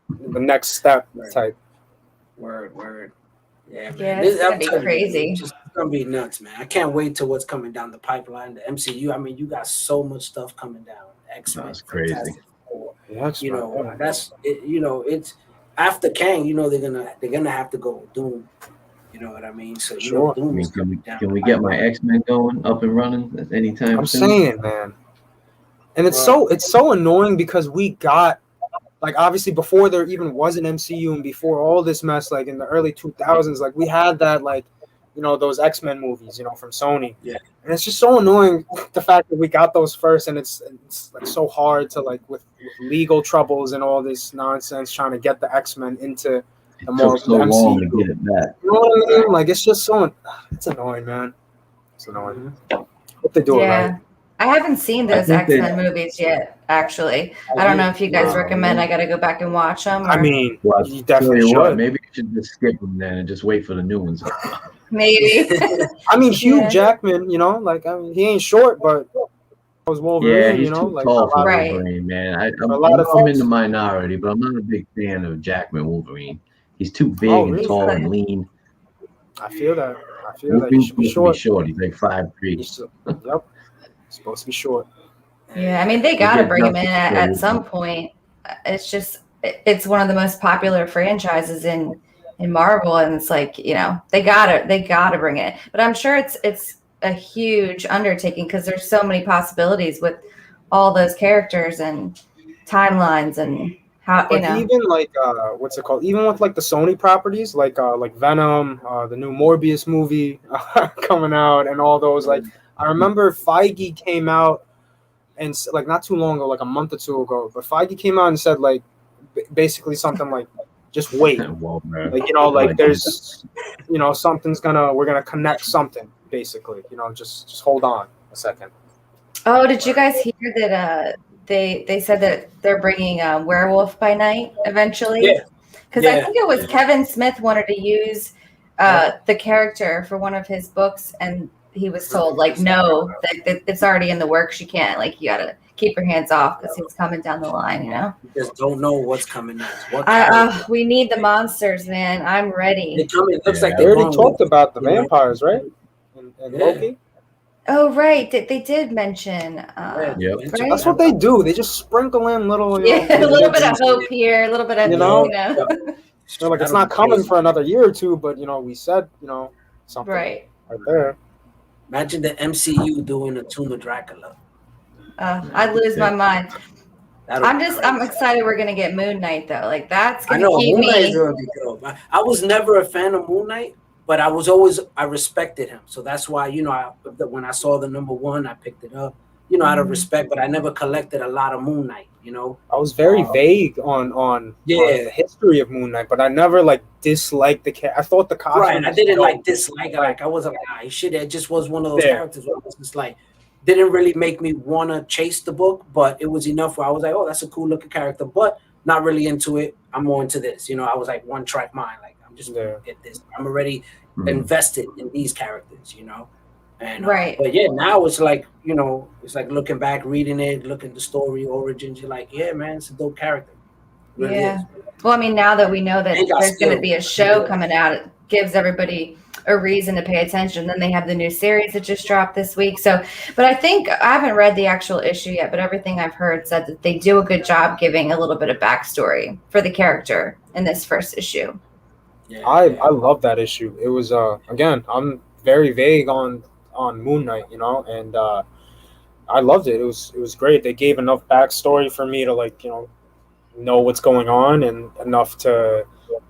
Speaker 2: the next step type.
Speaker 1: Word. Yeah, man.
Speaker 4: Yeah, it's gonna be
Speaker 1: telling you,
Speaker 4: crazy.
Speaker 1: it's gonna be nuts, man. I can't wait till what's coming down the pipeline, the MCU. I mean, you got so much stuff coming down. X-Men,
Speaker 3: That's crazy.
Speaker 1: Fantastic Four.
Speaker 2: Yeah,
Speaker 1: You know, that's it. You know, it's after Kang. You know, they're gonna have to go with Doom. You know what I mean? So you know,
Speaker 2: Sure.
Speaker 1: Doom is
Speaker 3: Can
Speaker 1: coming down.
Speaker 3: we get my X-Men going up and running at any time
Speaker 2: I'm
Speaker 3: soon?
Speaker 2: saying, man. And it's so annoying because we got like obviously before there even was an MCU and before all this mess, like in the early 2000s, like we had that like, you know, those X-Men movies, you know, from Sony.
Speaker 1: Yeah.
Speaker 2: And it's just so annoying the fact that we got those first, and it's like so hard to like with legal troubles and all this nonsense trying to get the X-Men into the more
Speaker 3: Took so
Speaker 2: the
Speaker 3: long
Speaker 2: MCU.
Speaker 3: to get it back.
Speaker 2: You know what I mean? Like it's just so it's annoying, man. It's annoying. Hope they do it right.
Speaker 4: I haven't seen those
Speaker 3: think they-
Speaker 4: X-Men movies yet, actually. I don't know if you guys recommend I gotta go back and watch them.
Speaker 2: I mean,
Speaker 3: Well,
Speaker 2: you definitely
Speaker 3: tell you what,
Speaker 2: should.
Speaker 3: maybe you should just skip them then and just wait for the new ones.
Speaker 4: Maybe.
Speaker 2: I mean, Hugh
Speaker 4: Yeah.
Speaker 2: Jackman, you know, like I mean, he ain't short, but I was Wolverine,
Speaker 3: Yeah, he's
Speaker 2: you know,
Speaker 3: too
Speaker 2: like
Speaker 3: tall for
Speaker 4: Right.
Speaker 3: Wolverine, man.
Speaker 2: of
Speaker 3: I'm in
Speaker 2: folks.
Speaker 3: the minority, but I'm not a big fan of Jackman Wolverine. He's too big
Speaker 2: Oh,
Speaker 3: and
Speaker 2: really?
Speaker 3: tall and lean.
Speaker 2: I feel that. He
Speaker 3: Wolverine's
Speaker 2: should be
Speaker 3: supposed to
Speaker 2: short.
Speaker 3: be short. He's like 5'3".
Speaker 2: Yep. He's supposed to be short.
Speaker 4: Yeah, I mean, they gotta
Speaker 3: get
Speaker 4: bring him in
Speaker 3: nothing
Speaker 4: at
Speaker 3: for
Speaker 4: some point. It's just, it's one of the most popular franchises in Marvel, and it's like, you know, they gotta bring it. But I'm sure it's a huge undertaking because there's so many possibilities with all those characters and timelines and how, you
Speaker 2: But
Speaker 4: know.
Speaker 2: even like what's it called? Even with like the Sony properties, like Venom, the new Morbius movie coming out, and all those. Like I remember Feige came out and like not too long ago, like a month or two ago, but Feige came out and said like basically something like just wait.
Speaker 3: Well, man.
Speaker 2: Like, you know, like there's, you know, we're gonna connect something basically, you know, just hold on a second.
Speaker 4: Oh, did you guys hear that they said that they're bringing Werewolf by Night eventually?
Speaker 1: Yeah.
Speaker 4: Because I think it was Kevin Smith wanted to use the character for one of his books, and he was told like, no, that it's already in the works. You can't, like, you gotta keep your hands off because he's coming down the line, you know.
Speaker 1: You just don't know what's coming next.
Speaker 4: We need the monsters, man. I'm ready.
Speaker 1: It looks like
Speaker 2: They
Speaker 1: they're
Speaker 2: already talked about the vampires, right? And Loki.
Speaker 4: Oh, right. They did mention.
Speaker 3: Yep.
Speaker 4: Right?
Speaker 2: That's what they do. They just sprinkle in little, you know,
Speaker 4: Yeah, a little bit of hope here, a little bit of,
Speaker 2: You know?
Speaker 1: Yeah.
Speaker 2: like it's not coming for another year or two, but you know, we said, you know, something
Speaker 4: right.
Speaker 2: there.
Speaker 1: Imagine the MCU doing a Tomb of Dracula.
Speaker 4: I'd lose my mind.
Speaker 1: That'll be
Speaker 4: I'm
Speaker 1: crazy.
Speaker 4: excited we're gonna get Moon Knight though. Like that's
Speaker 1: I
Speaker 4: gonna
Speaker 1: know
Speaker 4: keep
Speaker 1: Moon Knight is
Speaker 4: me.
Speaker 1: gonna be dope. I was never a fan of Moon Knight, but I respected him. So that's why, you know, when I saw the #1, I picked it up, you know, out of respect. But I never collected a lot of Moon Knight. You know,
Speaker 2: I was very vague on
Speaker 1: yeah.
Speaker 2: the history of Moon Knight, but I never like disliked the character. I thought the costume
Speaker 1: Right. I
Speaker 2: was
Speaker 1: didn't
Speaker 2: dope.
Speaker 1: like dislike it. Like I wasn't like, ah, shit. It just was one of those
Speaker 2: Yeah.
Speaker 1: characters where it was just like, didn't really make me want to chase the book, but it was enough where I was like, oh, that's a cool looking character, but not really into it. I'm more into this. You know, I was like one track mind. Like I'm just gonna get this. I'm already invested in these characters. You know, and
Speaker 4: Right.
Speaker 1: But yeah, now it's like, you know, it's like looking back, reading it, looking at the story origins. You're like, yeah, man, it's a dope character. It really is.
Speaker 4: Well, I mean, now that we know that
Speaker 1: They got
Speaker 4: there's going to
Speaker 1: skill.
Speaker 4: be a show coming out, it gives everybody a reason to pay attention. Then they have the new series that just dropped this week. So, but I think I haven't read the actual issue yet, but everything I've heard said that they do a good job giving a little bit of backstory for the character in this first issue.
Speaker 1: Yeah,
Speaker 2: I love that issue. It was again, I'm very vague on Moon Knight, you know, and I loved it. It was great. They gave enough backstory for me to, like, you know what's going on, and enough to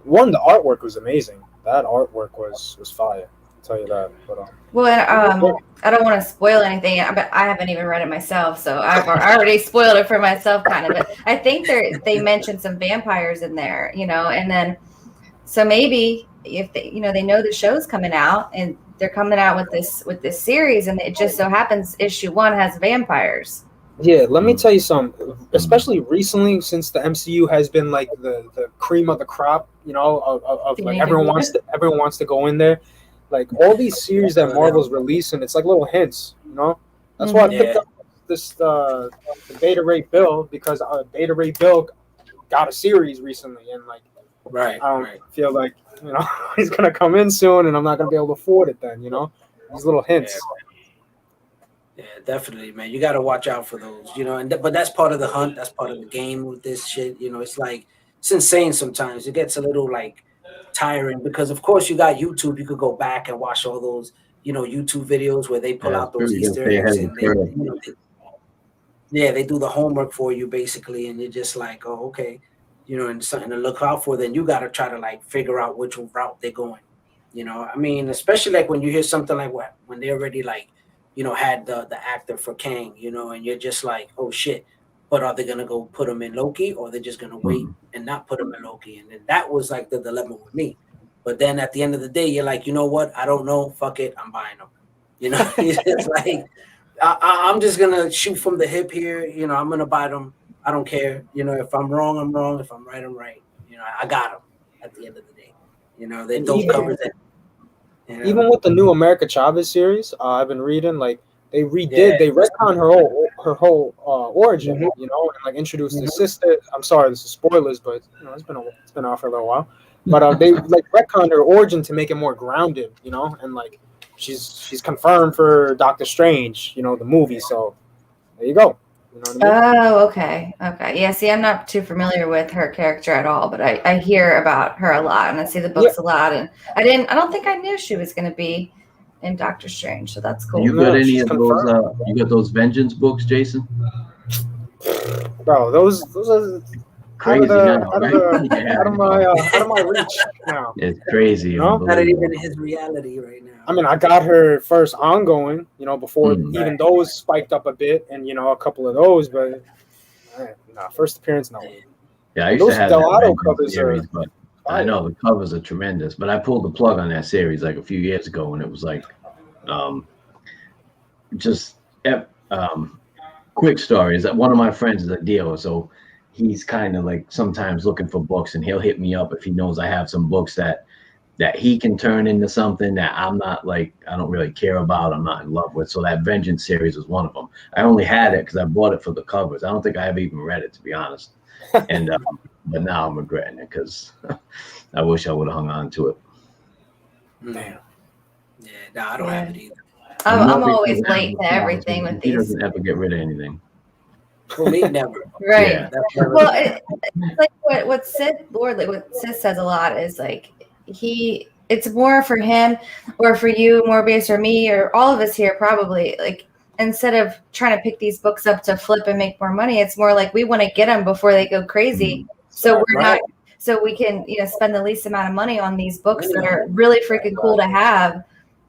Speaker 2: the artwork was amazing. That artwork was fire. I'll tell you that. But
Speaker 4: well, and, I don't want to spoil anything, but I haven't even read it myself, so I already spoiled it for myself, kind of. But I think they mentioned some vampires in there, you know, and then so maybe if they, you know, they know the show's coming out and they're coming out with this series, and it just so happens issue 1 has vampires.
Speaker 2: Yeah, let me tell you something. Especially recently, since the MCU has been like the cream of the crop, you know, of like everyone wants to go in there. Like all these series that Marvel's releasing, it's like little hints, you know. That's why I picked up this the Beta Ray Bill, because Beta Ray Bill got a series recently, and like I don't feel like, you know, he's gonna come in soon, and I'm not gonna be able to afford it then, you know. These little hints.
Speaker 1: Yeah, definitely, man. You got to watch out for those, you know. But that's part of the hunt. That's part of the game with this shit. You know, it's like it's insane sometimes. It gets a little like tiring because, of course, you got YouTube. You could go back and watch all those, you know, YouTube videos where they pull out those Easter eggs and they do the homework for you basically, and you're just like, oh, okay, you know, and something to look out for. Then you got to try to like figure out which route they're going. You know, I mean, especially like when you hear something like when they already like, you know, had the actor for Kang, you know, and you're just like, oh shit, but are they gonna go put him in Loki, or they're just gonna wait and not put him in Loki? And then that was like the dilemma with me. But then at the end of the day, you're like, you know what? I don't know. Fuck it, I'm buying them. You know, it's like I'm just gonna shoot from the hip here. You know, I'm gonna buy them. I don't care. You know, if I'm wrong, I'm wrong. If I'm right, I'm right. You know, I got them at the end of the day. You know, they don't cover that. You know?
Speaker 2: Even with the new America Chavez series, I've been reading, like they retcon her whole origin, you know, and like introduced the sister. I'm sorry, this is spoilers, but you know, it's been out for a little while. But they like retconned her origin to make it more grounded, you know, and like she's confirmed for Doctor Strange, you know, the movie. So there you go. You know what I mean?
Speaker 4: Oh, okay. Yeah, see, I'm not too familiar with her character at all, but I hear about her a lot, and I see the books a lot, and I don't think I knew she was going to be in Doctor Strange, so that's cool.
Speaker 3: You got any of those? You got those Vengeance books, Jason?
Speaker 2: Bro, those are
Speaker 3: crazy
Speaker 2: out of my reach now.
Speaker 3: It's crazy.
Speaker 2: You know?
Speaker 1: Not even his reality right now.
Speaker 2: I mean, I got her first ongoing, you know, before even those spiked up a bit, and you know, a couple of those, but first appearance, no.
Speaker 3: Yeah, I used to have
Speaker 2: Delgado covers
Speaker 3: series, but I know the covers are tremendous. But I pulled the plug on that series like a few years ago, and it was like, quick story is that one of my friends is a dealer, so he's kind of like sometimes looking for books, and he'll hit me up if he knows I have some books that he can turn into something that I'm not like, I don't really care about, I'm not in love with. So that Vengeance series was one of them. I only had it because I bought it for the covers. I don't think I ever even read it, to be honest. And but now I'm regretting it because I wish I would have hung on to it.
Speaker 1: Damn. Yeah, no, I don't have it either.
Speaker 4: I'm always late to everything with these.
Speaker 3: He doesn't ever get rid of anything.
Speaker 1: For me, never.
Speaker 4: Right.
Speaker 1: Yeah,
Speaker 4: well, it's like what Sid says a lot is like it's more for him or for you, Morbius, or me, or all of us here probably, like instead of trying to pick these books up to flip and make more money, it's more like we want to get them before they go crazy. So so we can, you know, spend the least amount of money on these books that are really freaking cool to have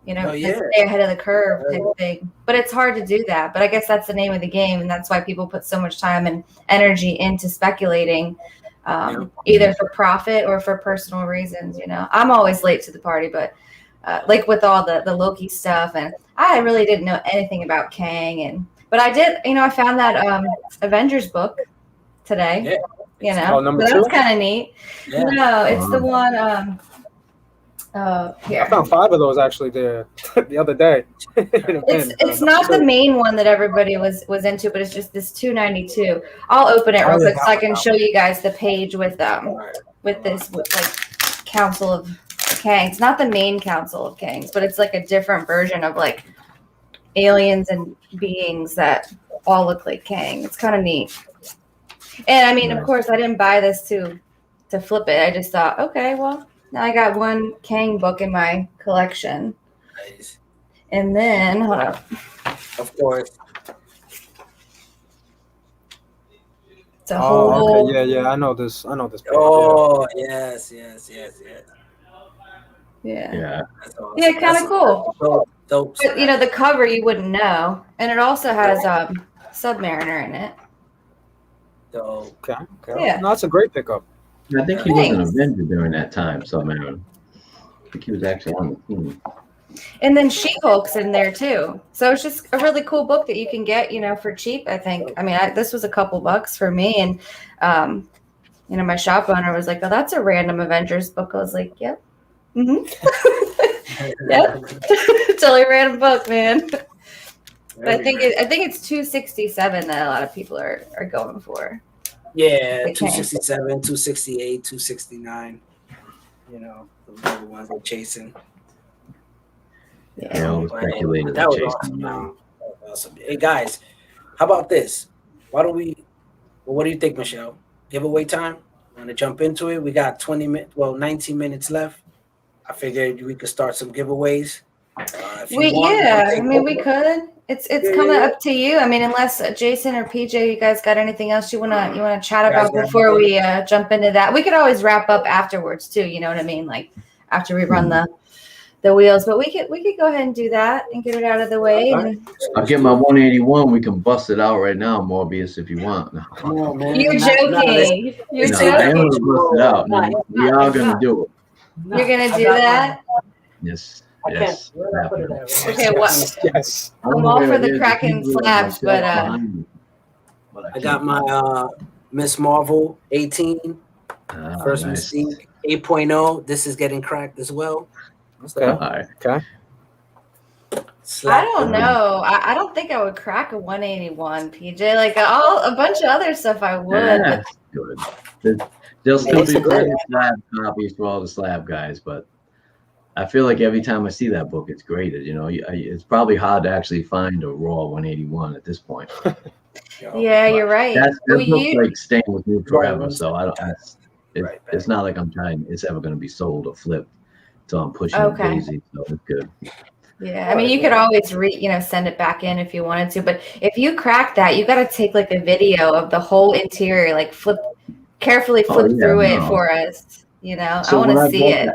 Speaker 4: you know,
Speaker 1: Oh, yeah.
Speaker 4: stay ahead of the curve type thing. But it's hard to do that. But I guess that's the name of the game, and that's why people put so much time and energy into speculating, either for profit or for personal reasons. You know, I'm always late to the party, but like with all the Loki stuff, and I really didn't know anything about Kang, but I did. You know, I found that Avengers book today.
Speaker 1: Yeah.
Speaker 4: You know,
Speaker 2: Oh, number
Speaker 4: so that's
Speaker 2: 2?
Speaker 4: kind of neat.
Speaker 1: Yeah.
Speaker 4: No, it's the one. Here.
Speaker 2: I found 5 of those actually the other day.
Speaker 4: It's not the main one that everybody was into, but it's just this $2.92. I'll open it real quick so I can show you guys the page with this like Council of Kangs. Not the main Council of Kangs, but it's like a different version of like aliens and beings that all look like Kang. It's kind of neat. And I mean, of course, I didn't buy this to flip it. I just thought, okay, well, now I got one Kang book in my collection.
Speaker 1: Nice.
Speaker 4: And then, hold on.
Speaker 1: Of course.
Speaker 4: It's a whole.
Speaker 2: Okay. Yeah. I know this. Page,
Speaker 1: Oh, yes.
Speaker 4: Yeah.
Speaker 1: That's awesome.
Speaker 4: Yeah, kind of cool.
Speaker 1: Dope.
Speaker 4: But, you know, the cover you wouldn't know, and it also has Submariner in it.
Speaker 1: Dope.
Speaker 2: Okay.
Speaker 4: Yeah.
Speaker 2: No, that's a great pickup.
Speaker 3: I think he was an Avenger during that time, so man, I think he was actually on the team.
Speaker 4: And then She-Hulk's in there too. So it's just a really cool book that you can get, you know, for cheap, I think. I mean, this was a couple bucks for me. And, you know, my shop owner was like, oh, that's a random Avengers book. I was like, yep. Mm-hmm. Yep. Totally random book, man. But I think it's $267 that a lot of people are going for.
Speaker 1: Yeah, 267, 268, 269. You know, those are the ones they're chasing.
Speaker 3: Yeah, I was speculating.
Speaker 1: That was awesome, man. That was awesome. Hey guys, how about this? What do you think, Michelle? Giveaway time? Want to jump into it? We got 19 minutes left. I figured we could start some giveaways.
Speaker 4: I mean, we could. It's kind of up to you. I mean, unless Jason or PJ, you guys got anything else you wanna chat about before we jump into that? We could always wrap up afterwards too. You know what I mean? Like after we run the wheels, but we could go ahead and do that and get it out of the way. And
Speaker 3: I'll get my 181. We can bust it out right now, Morbius, if you want.
Speaker 1: Come on, man.
Speaker 4: You're joking. You're
Speaker 3: joking. I'm gonna bust it out. We are gonna do it.
Speaker 4: You're gonna do that?
Speaker 3: Yes.
Speaker 1: Yes.
Speaker 4: Okay. What?
Speaker 2: Yes.
Speaker 4: I'm all for the cracking slabs, but
Speaker 1: I got my Miss Marvel 18 first
Speaker 3: nice.
Speaker 1: Mystique 8.0. This is getting cracked as well.
Speaker 2: Okay. Okay.
Speaker 4: I don't know. I don't think I would crack a 181, PJ. Like a bunch of other stuff, I would.
Speaker 3: Yeah, good. There'll still be great slab copies for all the slab guys, but I feel like every time I see that book, it's graded. You know, it's probably hard to actually find a raw 181 at this point.
Speaker 4: Yeah, you're right.
Speaker 3: That's like staying with me forever. So I don't. It's not like I'm trying. It's ever going to be sold or flipped. So I'm pushing it crazy. So it's good.
Speaker 4: Yeah, I mean, you could always send it back in if you wanted to. But if you crack that, you got to take like a video of the whole interior, like carefully flip through it for us. You know, so I want to see it.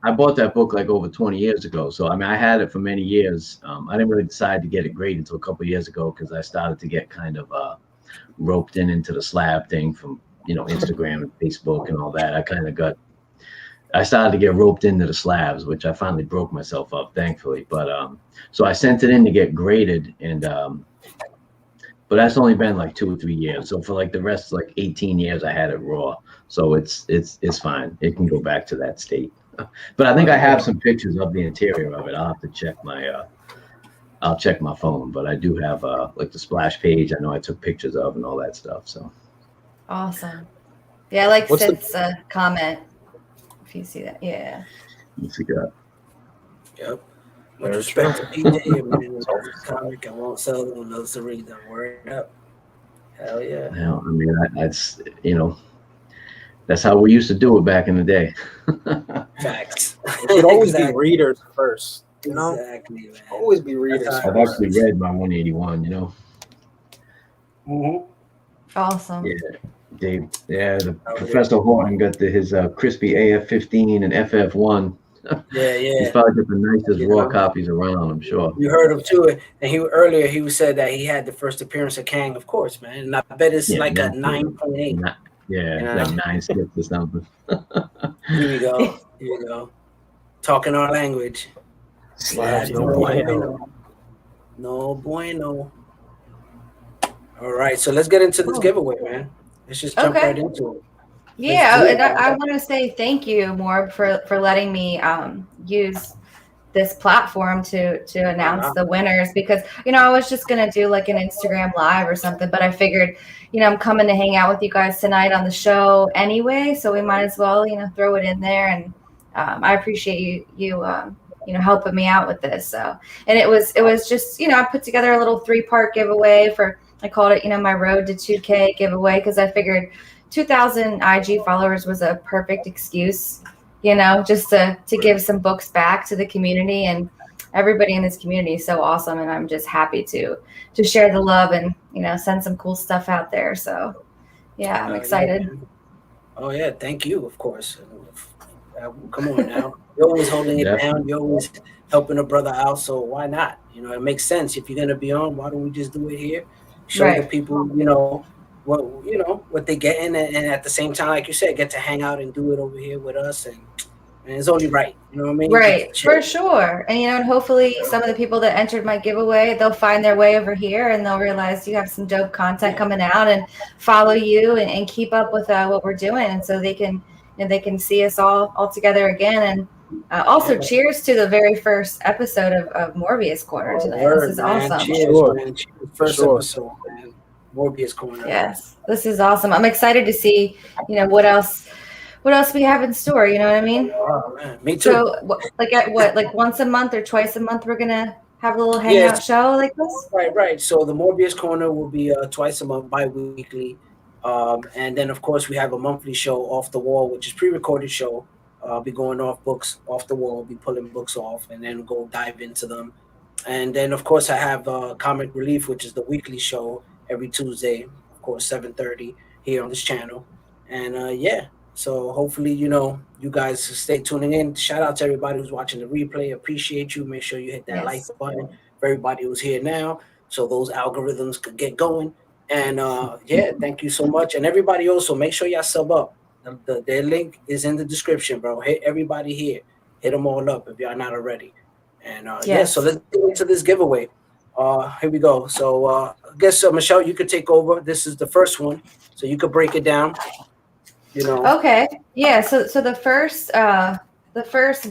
Speaker 3: I bought that book like over 20 years ago. So, I mean, I had it for many years. I didn't really decide to get it graded until a couple of years ago because I started to get kind of roped into the slab thing from, Instagram and Facebook and all that. I started to get roped into the slabs, which I finally broke myself up, thankfully. But so I sent it in to get graded, and but that's only been like 2 or 3 years. So for like the rest, like 18 years, I had it raw. So it's fine. It can go back to that state. But I think I have some pictures of the interior of it. I'll have to check I'll check my phone. But I do have like the splash page. I know I took pictures of and all that stuff. So
Speaker 4: awesome. Yeah, I like Sid's comment. If you see that, yeah.
Speaker 3: Let's see that.
Speaker 1: Yep. With respect to PJ, comic, I won't sell them. Loves to read them. Word up. Hell yeah.
Speaker 3: Well, I mean, that's that's how we used to do it back in the day.
Speaker 1: Facts.
Speaker 2: It should always be readers first.
Speaker 1: Exactly, man.
Speaker 2: Always be readers.
Speaker 3: I've actually read my 181.
Speaker 1: Mm-hmm.
Speaker 4: Awesome.
Speaker 3: Yeah, the Professor Horton got his crispy AF-15 and FF1
Speaker 1: Yeah,
Speaker 3: He's
Speaker 1: yeah.
Speaker 3: probably got the nicest
Speaker 1: You
Speaker 3: raw
Speaker 1: know?
Speaker 3: copies around, I'm sure.
Speaker 1: You heard him too, and he said that he had the first appearance of Kang, of course, man. And I bet it's
Speaker 3: Yeah,
Speaker 1: like a
Speaker 3: naturally.
Speaker 1: 9.8.
Speaker 3: Yeah,
Speaker 1: You
Speaker 3: like
Speaker 1: know,
Speaker 3: 9.6 or something.
Speaker 1: here we go, here we go, talking our language. Yeah,
Speaker 2: Slabs, no
Speaker 1: no
Speaker 2: bueno.
Speaker 1: bueno, no bueno. All right, so let's get into this giveaway, man. Let's just jump right into it. Let's
Speaker 4: Yeah,
Speaker 1: do
Speaker 4: and
Speaker 1: it.
Speaker 4: I want to say thank you, Morb, for letting me use this platform to announce the winners, because I was just gonna do like an Instagram live or something, but I figured I'm coming to hang out with you guys tonight on the show anyway, so we might as well throw it in there, and I appreciate you helping me out with this. So, and it was just I put together a little 3-part giveaway I called it my road to 2K giveaway, because I figured 2,000 IG followers was a perfect excuse, just to give some books back to the community, and everybody in this community is so awesome, and I'm just happy to share the love and send some cool stuff out there. So yeah, I'm excited.
Speaker 1: Oh yeah, thank you, of course. Come on now, you're always holding it down. You're always helping a brother out, so why not? It makes sense. If you're gonna be on, why don't we just do it here? Show the people, what they get in, and at the same time, like you said, get to hang out and do it over here with us, and it's only right. You know what I mean?
Speaker 4: Right, for sure. And and hopefully some of the people that entered my giveaway, they'll find their way over here, and they'll realize you have some dope content coming out, and follow you and keep up with what we're doing, and so they can see us all together again. And also, cheers to the very first episode of Morbius Corner tonight. This is awesome.
Speaker 1: Cheers, man. Cheers. First episode, man. Morbius Corner.
Speaker 4: Yes, this is awesome. I'm excited to see what else we have in store. You know what I mean?
Speaker 1: Oh man, me too.
Speaker 4: So like once a month or twice a month, we're gonna have a little hangout show like this?
Speaker 1: Right. So the Morbius Corner will be twice a month, bi-weekly. And then, of course, we have a monthly show, Off the Wall, which is pre-recorded show. I'll be going off books, off the wall, be pulling books off, and then go dive into them. And then, of course, I have Comic Relief, which is the weekly show every Tuesday, of course, 7:30 here on this channel. And so hopefully, you guys stay tuning in. Shout out to everybody who's watching the replay. Appreciate you. Make sure you hit that like button for everybody who's here now, so those algorithms could get going. And thank you so much. And everybody also, make sure y'all sub up. Their link is in the description, bro. Hit everybody here. Hit them all up if y'all not already. And so let's get into this giveaway. Here we go. So I guess Michelle, you could take over. This is the first one, so you could break it down.
Speaker 4: Okay. Yeah. So the first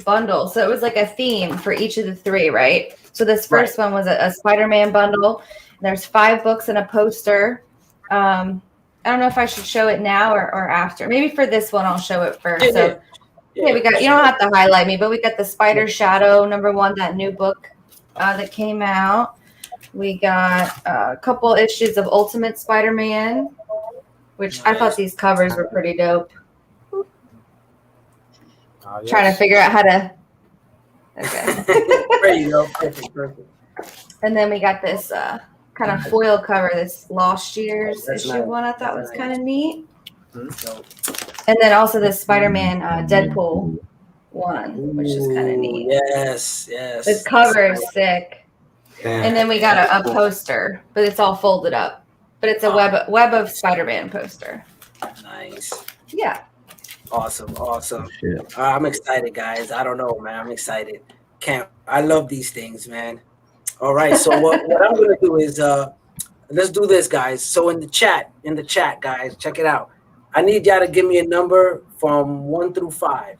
Speaker 4: bundle. So it was like a theme for each of the 3, right? So this first one was a Spider-Man bundle. There's 5 books and a poster. I don't know if I should show it now or after. Maybe for this one, I'll show it first. We got. You don't have to highlight me, but we got the Spider Shadow #1, that new book that came out. We got a couple issues of Ultimate Spider-Man, which I thought these covers were pretty dope. Trying to figure out how to. Okay.
Speaker 1: There you go. Perfect.
Speaker 4: And then we got this kind of foil cover, this Lost Years issue 1. I thought was kind of neat. And then also this Spider-Man Deadpool 1, which is kind of neat.
Speaker 1: Yes.
Speaker 4: The cover is sick. And then we got a poster, but it's all folded up. But it's a web of Spider-Man poster.
Speaker 1: Nice.
Speaker 4: Yeah.
Speaker 1: Awesome. I'm excited, guys. I don't know, man. I'm excited. I love these things, man. All right. So what I'm gonna do is let's do this, guys. So in the chat, guys, check it out. I need y'all to give me a number from 1 through 5.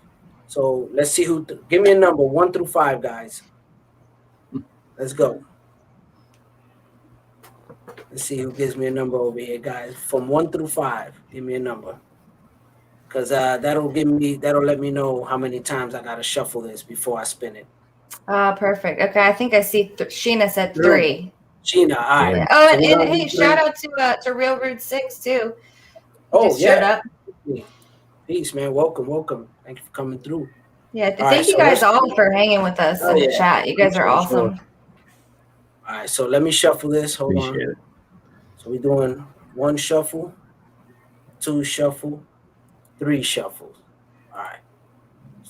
Speaker 1: So let's see give me a number 1 through 5, guys. Let's go. Let's see who gives me a number over here, guys. From 1 through 5, give me a number. Because that'll let me know how many times I gotta shuffle this before I spin it.
Speaker 4: Perfect. Okay, I think I see Sheena said 3.
Speaker 1: Sheena, all right.
Speaker 4: Yeah. Oh, and hey, shout out to Real Rude 6 too. Showed up.
Speaker 1: Peace, man. Welcome. Thank you for coming through.
Speaker 4: Yeah, thank you guys all for hanging with us in the chat. You guys are awesome.
Speaker 1: All right, so let me shuffle this. Hold on. So we're doing 1 shuffle, 2 shuffle, 3 shuffles. All right.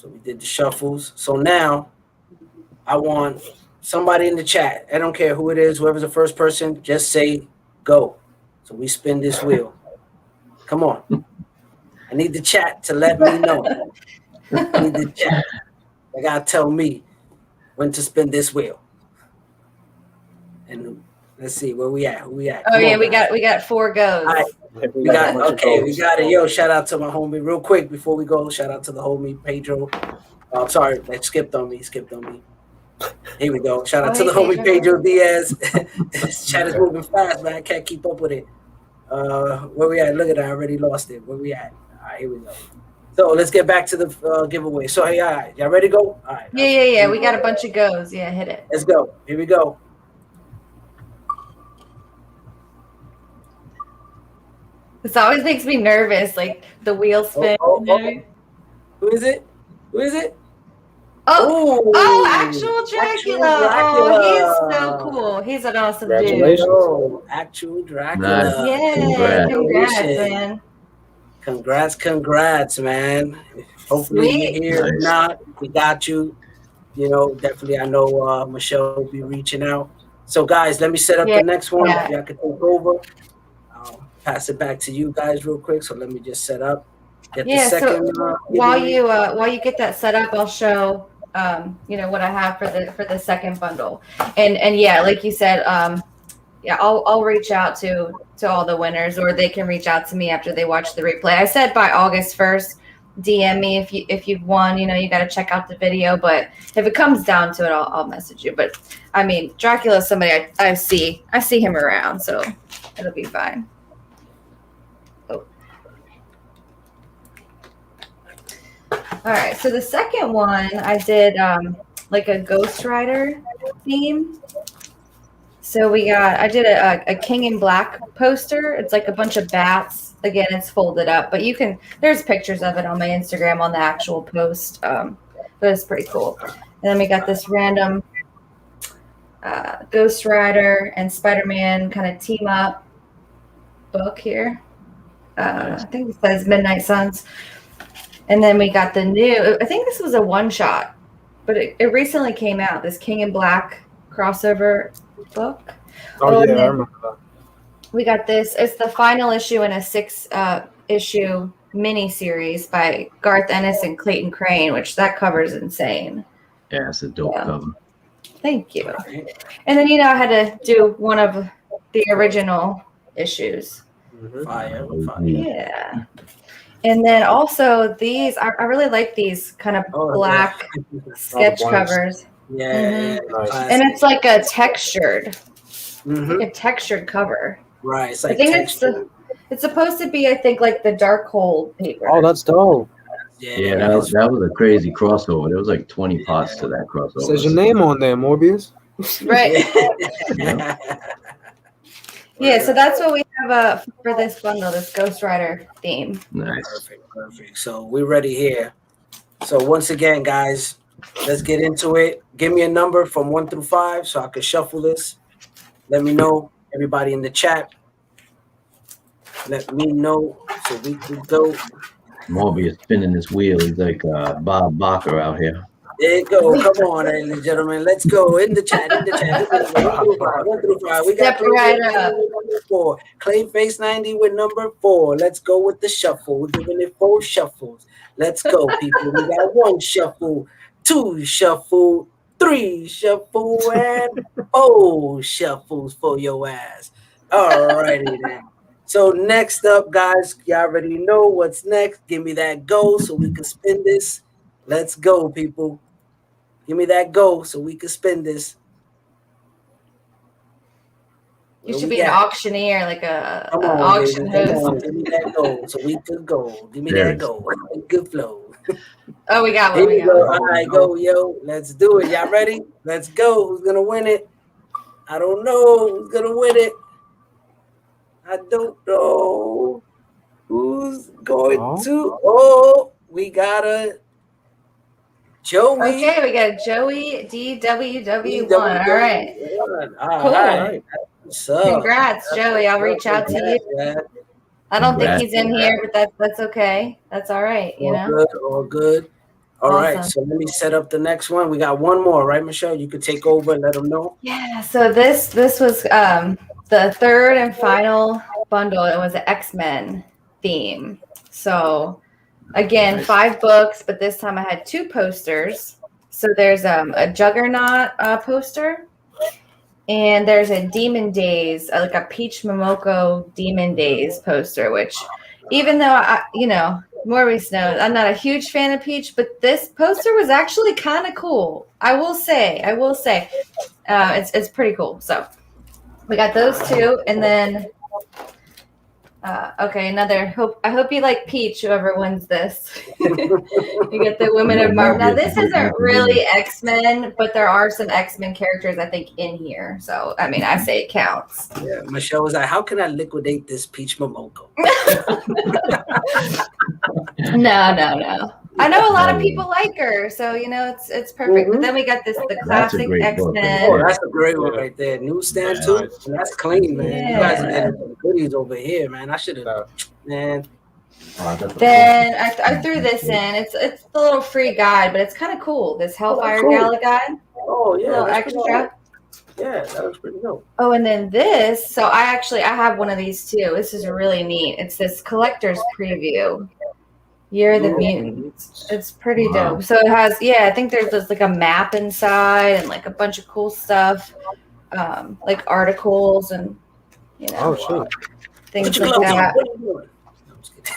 Speaker 1: So we did the shuffles. So now I want somebody in the chat. I don't care who it is, whoever's the first person, just say go. So we spin this wheel. Come on. I need the chat to let me know. I need the chat. They gotta tell me when to spin this wheel. And let's see where we at. Who we at?
Speaker 4: Oh yeah, we got 4 goes.
Speaker 1: All right. We got it. Yo, shout out to my homie real quick before we go. Shout out to the homie Pedro. I'm sorry, that skipped on me. Here we go. Shout out to the homie Pedro Diaz. This chat is moving fast, man. I can't keep up with it. Where we at? Look at that. I already lost it. Where we at? All right, here we go. So let's get back to the giveaway. So hey, all right, y'all ready to go? All right.
Speaker 4: Yeah. We got a bunch of goes. Yeah, hit it.
Speaker 1: Let's go. Here we go.
Speaker 4: This always makes me nervous, like the wheel spin.
Speaker 1: Oh. Who is it?
Speaker 4: Oh, actual Dracula. Oh, he's so cool. He's an awesome dude.
Speaker 1: Oh, actual Dracula.
Speaker 3: Nice.
Speaker 4: Yeah, congrats, man.
Speaker 1: Congrats, man. Hopefully you're here. If not, we got you. You know, definitely I know Michelle will be reaching out. So guys, let me set up the next one. If y'all can take over. I'll pass it back to you guys real quick. So let me just set up. Get the second,
Speaker 4: so while you get that set up, I'll show what I have for the second bundle. And yeah, like you said, I'll reach out to all the winners, or they can reach out to me after they watch the replay. I said by August 1st, DM me if you've won. You got to check out the video. But if it comes down to it, I'll message you. But I mean, Dracula is somebody I see him around, so it'll be fine. All right, so the second one I did like a Ghost Rider theme. So I did a King in Black poster. It's like a bunch of bats. Again, it's folded up, but there's pictures of it on my Instagram on the actual post. But it's pretty cool. And then we got this random Ghost Rider and Spider-Man kind of team up book here. I think it says Midnight Suns. And then we got the new, I think this was a one-shot, but it recently came out, this King in Black crossover book.
Speaker 2: Oh yeah, I remember that.
Speaker 4: We got this. It's the final issue in a 6-issue mini-series by Garth Ennis and Clayton Crane, which that cover is insane.
Speaker 3: Yeah, it's a dope cover.
Speaker 4: Thank you. And then, I had to do one of the original issues.
Speaker 1: Fire.
Speaker 4: Yeah. And then also these, I really like these kind of black sketch covers.
Speaker 1: Yeah.
Speaker 2: Nice.
Speaker 4: And it's like a textured, cover.
Speaker 1: Right. It's like
Speaker 4: I think it's supposed to be, I think, like the Darkhold paper.
Speaker 2: Oh, that's dope.
Speaker 3: Yeah, that was a crazy crossover. There was like 20 parts to that crossover.
Speaker 2: Says your name on there, Morbius.
Speaker 4: Right. Yeah, so that's what we have for this bundle, this Ghost Rider theme.
Speaker 3: Nice.
Speaker 1: Perfect. So we're ready here. So once again, guys, let's get into it. Give me a number from 1 through 5 so I can shuffle this. Let me know, everybody in the chat. Let me know so we can go.
Speaker 3: Morbius spinning this wheel. He's like Bob Barker out here.
Speaker 1: There you go. Come on, ladies and gentlemen. Let's go. In the chat. 1 through 5. We got number 4. Clayface 90 with number 4. Let's go with the shuffle. We're giving it 4 shuffles. Let's go, people. We got 1 shuffle, 2 shuffle, 3 shuffle, and 4 shuffles for your ass. All righty then. So next up, guys, y'all already know what's next. Give me that go so we can spin this. Let's go, people. Give me that go so we can spin this.
Speaker 4: You should be an auctioneer, like an auction host.
Speaker 1: Give me that go so we could go. Give me that go. Good flow.
Speaker 4: Oh, we got
Speaker 1: one.
Speaker 4: Here
Speaker 1: we go. All right, go, yo. Let's do it. Y'all ready? Let's go. Who's going to win it? I don't know. Who's going to win it? I don't know. Who's going to? Oh, we got a Joey.
Speaker 4: Okay, we got Joey DWW1. All right.
Speaker 1: All
Speaker 4: cool.
Speaker 1: Right.
Speaker 4: Congrats, Joey. I'll reach out to you.
Speaker 1: Man.
Speaker 4: I don't think he's in here, but that's okay. That's all right.
Speaker 1: All good. All right,
Speaker 4: Awesome.
Speaker 1: so let me set up the next one. We got one more, right, Michelle? You could take over and let them know.
Speaker 4: Yeah, so this was the third and final bundle. It was an X-Men theme. So again,
Speaker 3: Nice.
Speaker 4: 5 books, but this time I had 2 posters. So there's a Juggernaut poster, and there's a Demon Days, like a Peach Momoko Demon Days poster, which even though Morbius knows I'm not a huge fan of Peach, but this poster was actually kind of cool. I will say, it's pretty cool. So we got those 2, and then another. I hope you like Peach. Whoever wins this, you get the Women of Marvel. Now this isn't really X-Men, but there are some X-Men characters I think in here. So I mean, I say it counts.
Speaker 1: Yeah, Michelle was like, "How can I liquidate this Peach Momoko?"
Speaker 4: No. I know a lot of people like her, so it's perfect. But then we got the classic X-Men.
Speaker 1: Oh, that's a great one right there. Newsstand too. And that's clean, man.
Speaker 4: Yeah.
Speaker 1: You guys are getting some goodies over here, man. I should have, man.
Speaker 4: Then I threw this in. It's the little free guide, but it's kind of cool. This Hellfire Gala guide.
Speaker 1: Oh yeah,
Speaker 4: Little extra.
Speaker 1: Yeah, that was pretty dope.
Speaker 4: Oh, and then this. So I have one of these too. This is really neat. It's this collector's preview. Year of the Mutants. It's pretty dope. So it has, I think there's just like a map inside and like a bunch of cool stuff, like articles and things like that.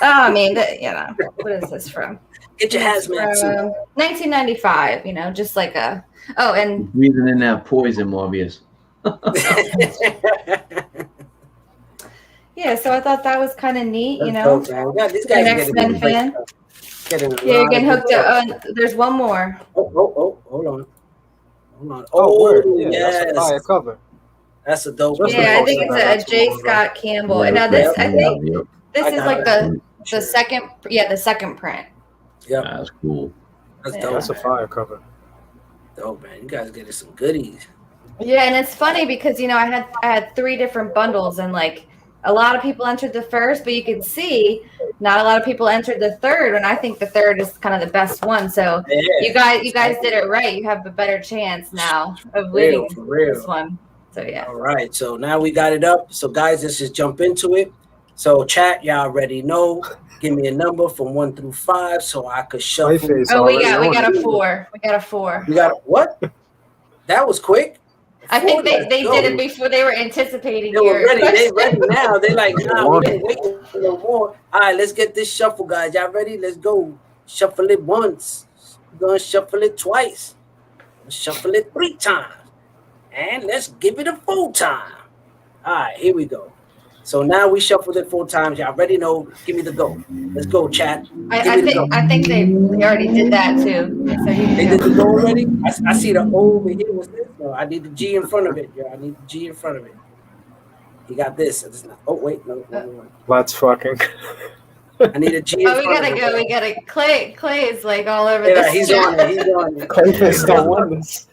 Speaker 4: I mean, what is this from?
Speaker 1: Get your hazmat suit.
Speaker 4: 1995. Just like a. Oh, and
Speaker 3: breathing in that poison, Morbius.
Speaker 4: Yeah, so I thought that was kind of neat,
Speaker 1: Dope, yeah, this guy's
Speaker 4: an X-Men fan.
Speaker 1: You're
Speaker 4: getting hooked up. There's one more.
Speaker 1: Oh, hold on.
Speaker 2: That's a fire cover.
Speaker 1: That's a dope.
Speaker 4: Yeah, I think it's a J. Scott Campbell. And now this, I think this is like the second, the second print.
Speaker 1: Yeah,
Speaker 3: that's cool.
Speaker 1: That's dope.
Speaker 2: That's a fire cover.
Speaker 1: Dope, man. You guys getting some goodies.
Speaker 4: Yeah, and it's funny because I had 3 different bundles, and like a lot of people entered the first, but you can see not a lot of people entered the third, and I think the third is kind of the best one. So you guys did it right. You have a better chance now of winning this one. So yeah.
Speaker 1: All right. So now we got it up. So guys, let's just jump into it. So chat, y'all already know. Give me a number from 1 through 5 so I could shuffle.
Speaker 4: Oh, we got a 4. We got a 4.
Speaker 1: You got what? That was quick.
Speaker 4: I think they did it before they were anticipating.
Speaker 1: They were ready. They ready now. They like, nah, we ain't waiting for no more. All right, let's get this shuffle, guys. Y'all ready? Let's go. Shuffle it once. We're gonna shuffle it twice. Let's shuffle it 3 times. And let's give it a 4 time. All right, here we go. So now we shuffled it 4 times. Y'all already know. Give me the go. Let's go, chat.
Speaker 4: I think they already did that too. So
Speaker 1: they did the go already? I see the O over here. What's this? No, I need the G in front of it. Yeah, I need the G in front of it. You got this. Oh, wait. No.
Speaker 2: Let's fucking.
Speaker 1: I need a G in front of it.
Speaker 4: We gotta go. We gotta. Clay is like all over this.
Speaker 1: Yeah, he's on it.
Speaker 2: Clay still won this.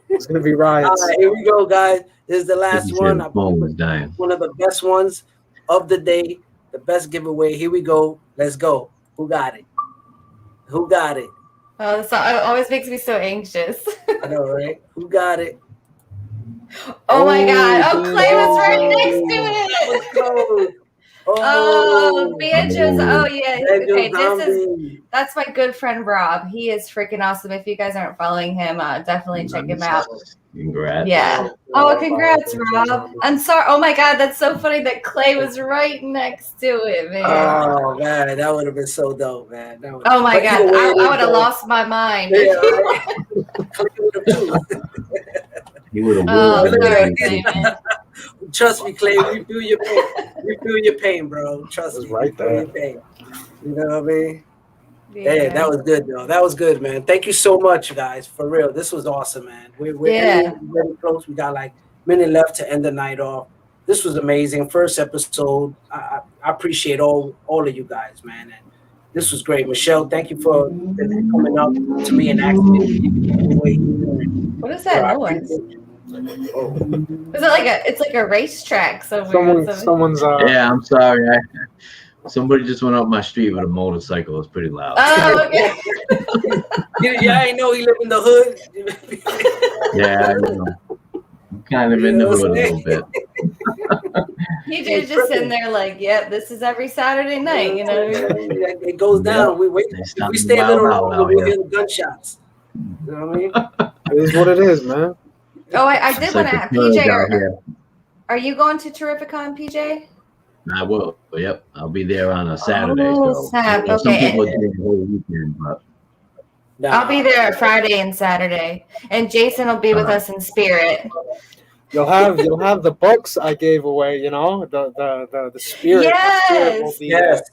Speaker 2: It's going to be riots.
Speaker 1: All right, here we go, guys. This is the last one.
Speaker 3: Phone was dying.
Speaker 1: One of the best ones of the day. The best giveaway. Here we go. Let's go. Who got it? Who got it?
Speaker 4: Oh, this always makes me so anxious.
Speaker 1: I know, right? Who got it?
Speaker 4: Oh my God. Oh, Clay was right next to it. Oh, Banjos. Oh, yeah. Okay, that's my good friend Rob. He is freaking awesome. If you guys aren't following him, definitely check him out.
Speaker 3: Congrats.
Speaker 4: Yeah. Oh, congrats, Rob. I'm sorry. Oh my God, that's so funny that Clay was right next to it, man.
Speaker 1: Oh man, that would have been so dope, man.
Speaker 4: Oh my God, I would have lost my mind.
Speaker 1: Yeah, right?
Speaker 3: He would have won.
Speaker 1: Trust me, Clay. We feel your pain. We feel your pain, bro. Trust me.
Speaker 2: Right there.
Speaker 1: You know what I mean? Yeah, that was good, though. That was good, man. Thank you so much, guys. For real, this was awesome, man. We're very close. We got like a minute left to end the night off. This was amazing. First episode. I appreciate all of you guys, man. And this was great. Michelle, thank you for coming up to me and asking me.
Speaker 4: What is that noise?
Speaker 1: Oh.
Speaker 4: Is it like it's like a racetrack somewhere?
Speaker 2: Someone's
Speaker 3: Yeah, I'm sorry. Somebody just went up my street with a motorcycle. It's pretty loud.
Speaker 4: Oh, okay.
Speaker 1: Yeah, I know he live in the hood.
Speaker 3: Yeah, I'm kind of in the hood a little bit.
Speaker 4: PJ's just sitting there like, yep, this is every Saturday night, you know.
Speaker 1: It goes down. We wait. If we stay a little longer, we'll hear the gunshots. You know what I mean?
Speaker 2: It is what it is, man.
Speaker 4: Oh, I did want to ask PJ.
Speaker 3: PJ,
Speaker 4: are you going to Terrificon, PJ?
Speaker 3: I will. Yep, I'll be there on a Saturday.
Speaker 4: Oh, snap.
Speaker 3: Some
Speaker 4: Okay.
Speaker 3: people do the whole weekend, but
Speaker 4: I'll be there Friday and Saturday, and Jason will be with us in spirit.
Speaker 2: You'll have the books I gave away. You know, the spirit.
Speaker 4: Yes.
Speaker 2: The spirit will be,
Speaker 1: Yes.
Speaker 4: So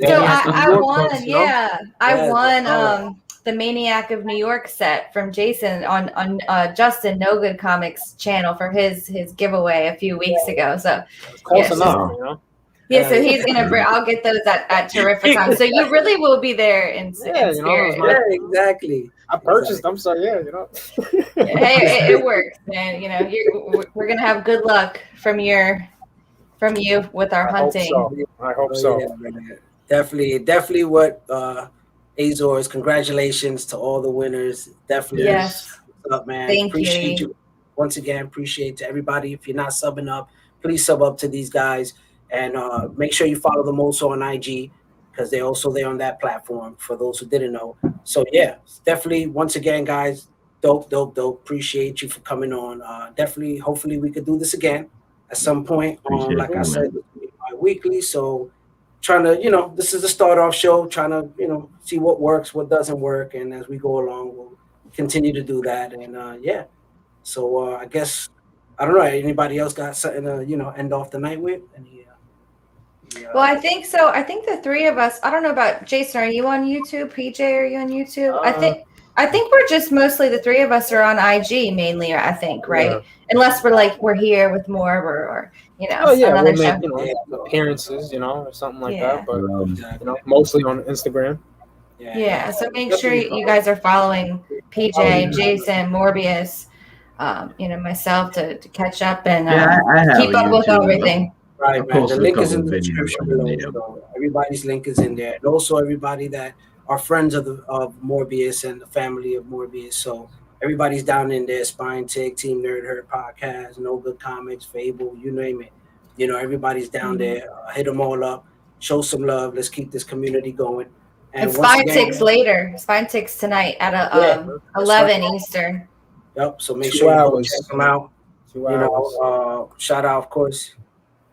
Speaker 2: Yeah.
Speaker 4: I
Speaker 2: New York
Speaker 4: won.
Speaker 2: books, you know?
Speaker 4: Yeah, I
Speaker 1: Yeah,
Speaker 4: won the Maniac of New York set from Jason on Justin No Good Comics channel for his giveaway a few weeks ago. So
Speaker 2: It's close
Speaker 4: Yes.
Speaker 2: enough, you know.
Speaker 4: yeah, so he's gonna bring. I'll get those at Terrificon. So you really will be there in
Speaker 2: Yeah, you know,
Speaker 4: spirit.
Speaker 2: it's
Speaker 1: Yeah, exactly.
Speaker 2: I purchased them, so yeah, you know.
Speaker 4: Hey, it works, man. You know, we're gonna have good luck from you with our hunting.
Speaker 2: I hope so.
Speaker 1: Yeah, man. Definitely what Azores, congratulations to all the winners. Definitely.
Speaker 4: Yes.
Speaker 1: What's up, man?
Speaker 4: Thank
Speaker 1: appreciate
Speaker 4: you.
Speaker 1: you. Once again, appreciate to everybody. If you're not subbing up, please sub up to these guys. And make sure you follow them also on IG because they're also there on that platform for those who didn't know. So yeah, definitely once again, guys, dope. Appreciate you for coming on. Definitely, hopefully we could do this again at some point. Like I said, bi-weekly. So trying to, this is the start off show, trying to, see what works, what doesn't work. And as we go along, we'll continue to do that. And yeah, so I guess, I don't know, anybody else got something to, end off the night with?
Speaker 4: Well, I think so. I think the three of us. I don't know about Jason. Are you on YouTube? PJ, are you on YouTube? I think we're just mostly the three of us are on IG mainly. I think, right?
Speaker 2: Yeah.
Speaker 4: Unless we're here with Morb or
Speaker 2: Oh yeah,
Speaker 4: another
Speaker 2: we'll
Speaker 4: show.
Speaker 2: make appearances, or something like
Speaker 4: Yeah.
Speaker 2: that. But mostly on Instagram.
Speaker 4: Yeah. So make sure you guys are following PJ, Jason, Morbius, myself to catch up and keep up with everything.
Speaker 1: Right, man. The link is in the description below. So everybody's link is in there, and also everybody that are friends of Morbius and the family of Morbius. So everybody's down in there. SpineTicks, Team Nerd Herd Podcast, No Good Comics, Fable, you name it. Everybody's down there. Hit them all up. Show some love. Let's keep this community going.
Speaker 4: And SpineTicks later. SpineTicks tonight at 11 Eastern.
Speaker 1: Yep. So make sure you go check them out.
Speaker 2: 2 hours.
Speaker 1: Shout out, of course.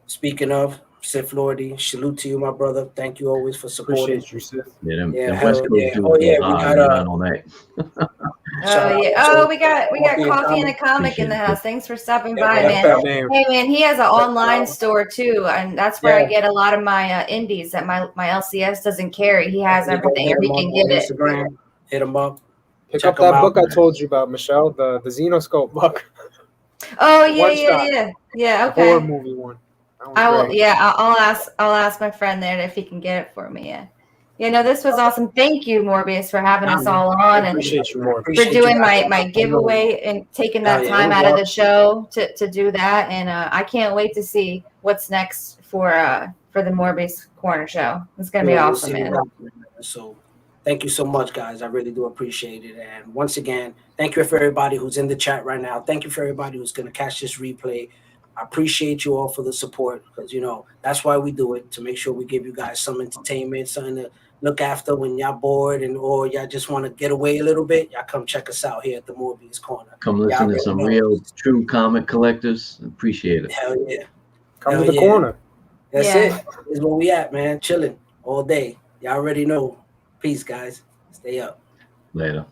Speaker 1: Speaking of Sith Lordy, salute to you, my brother. Thank you always for supporting.
Speaker 2: Appreciate you, Sith.
Speaker 3: Yeah,
Speaker 1: we got
Speaker 3: all night.
Speaker 4: We got Coffee and a Comic in the house. Thanks for stopping by, man. Hey, man, he has an online store too, and that's where I get a lot of my indies that my LCS doesn't carry. He has everything, or he can get it.
Speaker 1: Instagram, hit him up.
Speaker 2: Pick up that book I told you about, Michelle, the Xenoscope book.
Speaker 4: Oh yeah. Okay.
Speaker 2: Horror movie one.
Speaker 4: I will. Yeah, I'll ask my friend there if he can get it for me. Yeah. This was awesome. Thank you, Morbius, for having us all on and
Speaker 2: appreciate you, Morbius.
Speaker 4: for doing my giveaway and taking that time out of the show to do that. And I can't wait to see what's next for the Morbius Corner show. It's gonna be awesome, man.
Speaker 1: So thank you so much, guys. I really do appreciate it. And once again, thank you for everybody who's in the chat right now. Thank you for everybody who's gonna catch this replay. I appreciate you all for the support because that's why we do it, to make sure we give you guys some entertainment, something to look after when y'all bored or y'all just want to get away a little bit. Y'all come check us out here at the Morbius Corner.
Speaker 3: Come listen to some real true comic collectors. Appreciate it.
Speaker 1: Hell yeah.
Speaker 2: Come to the corner.
Speaker 1: That's it. That's where we at, man. Chilling all day. Y'all already know. Peace, guys. Stay up.
Speaker 3: Later.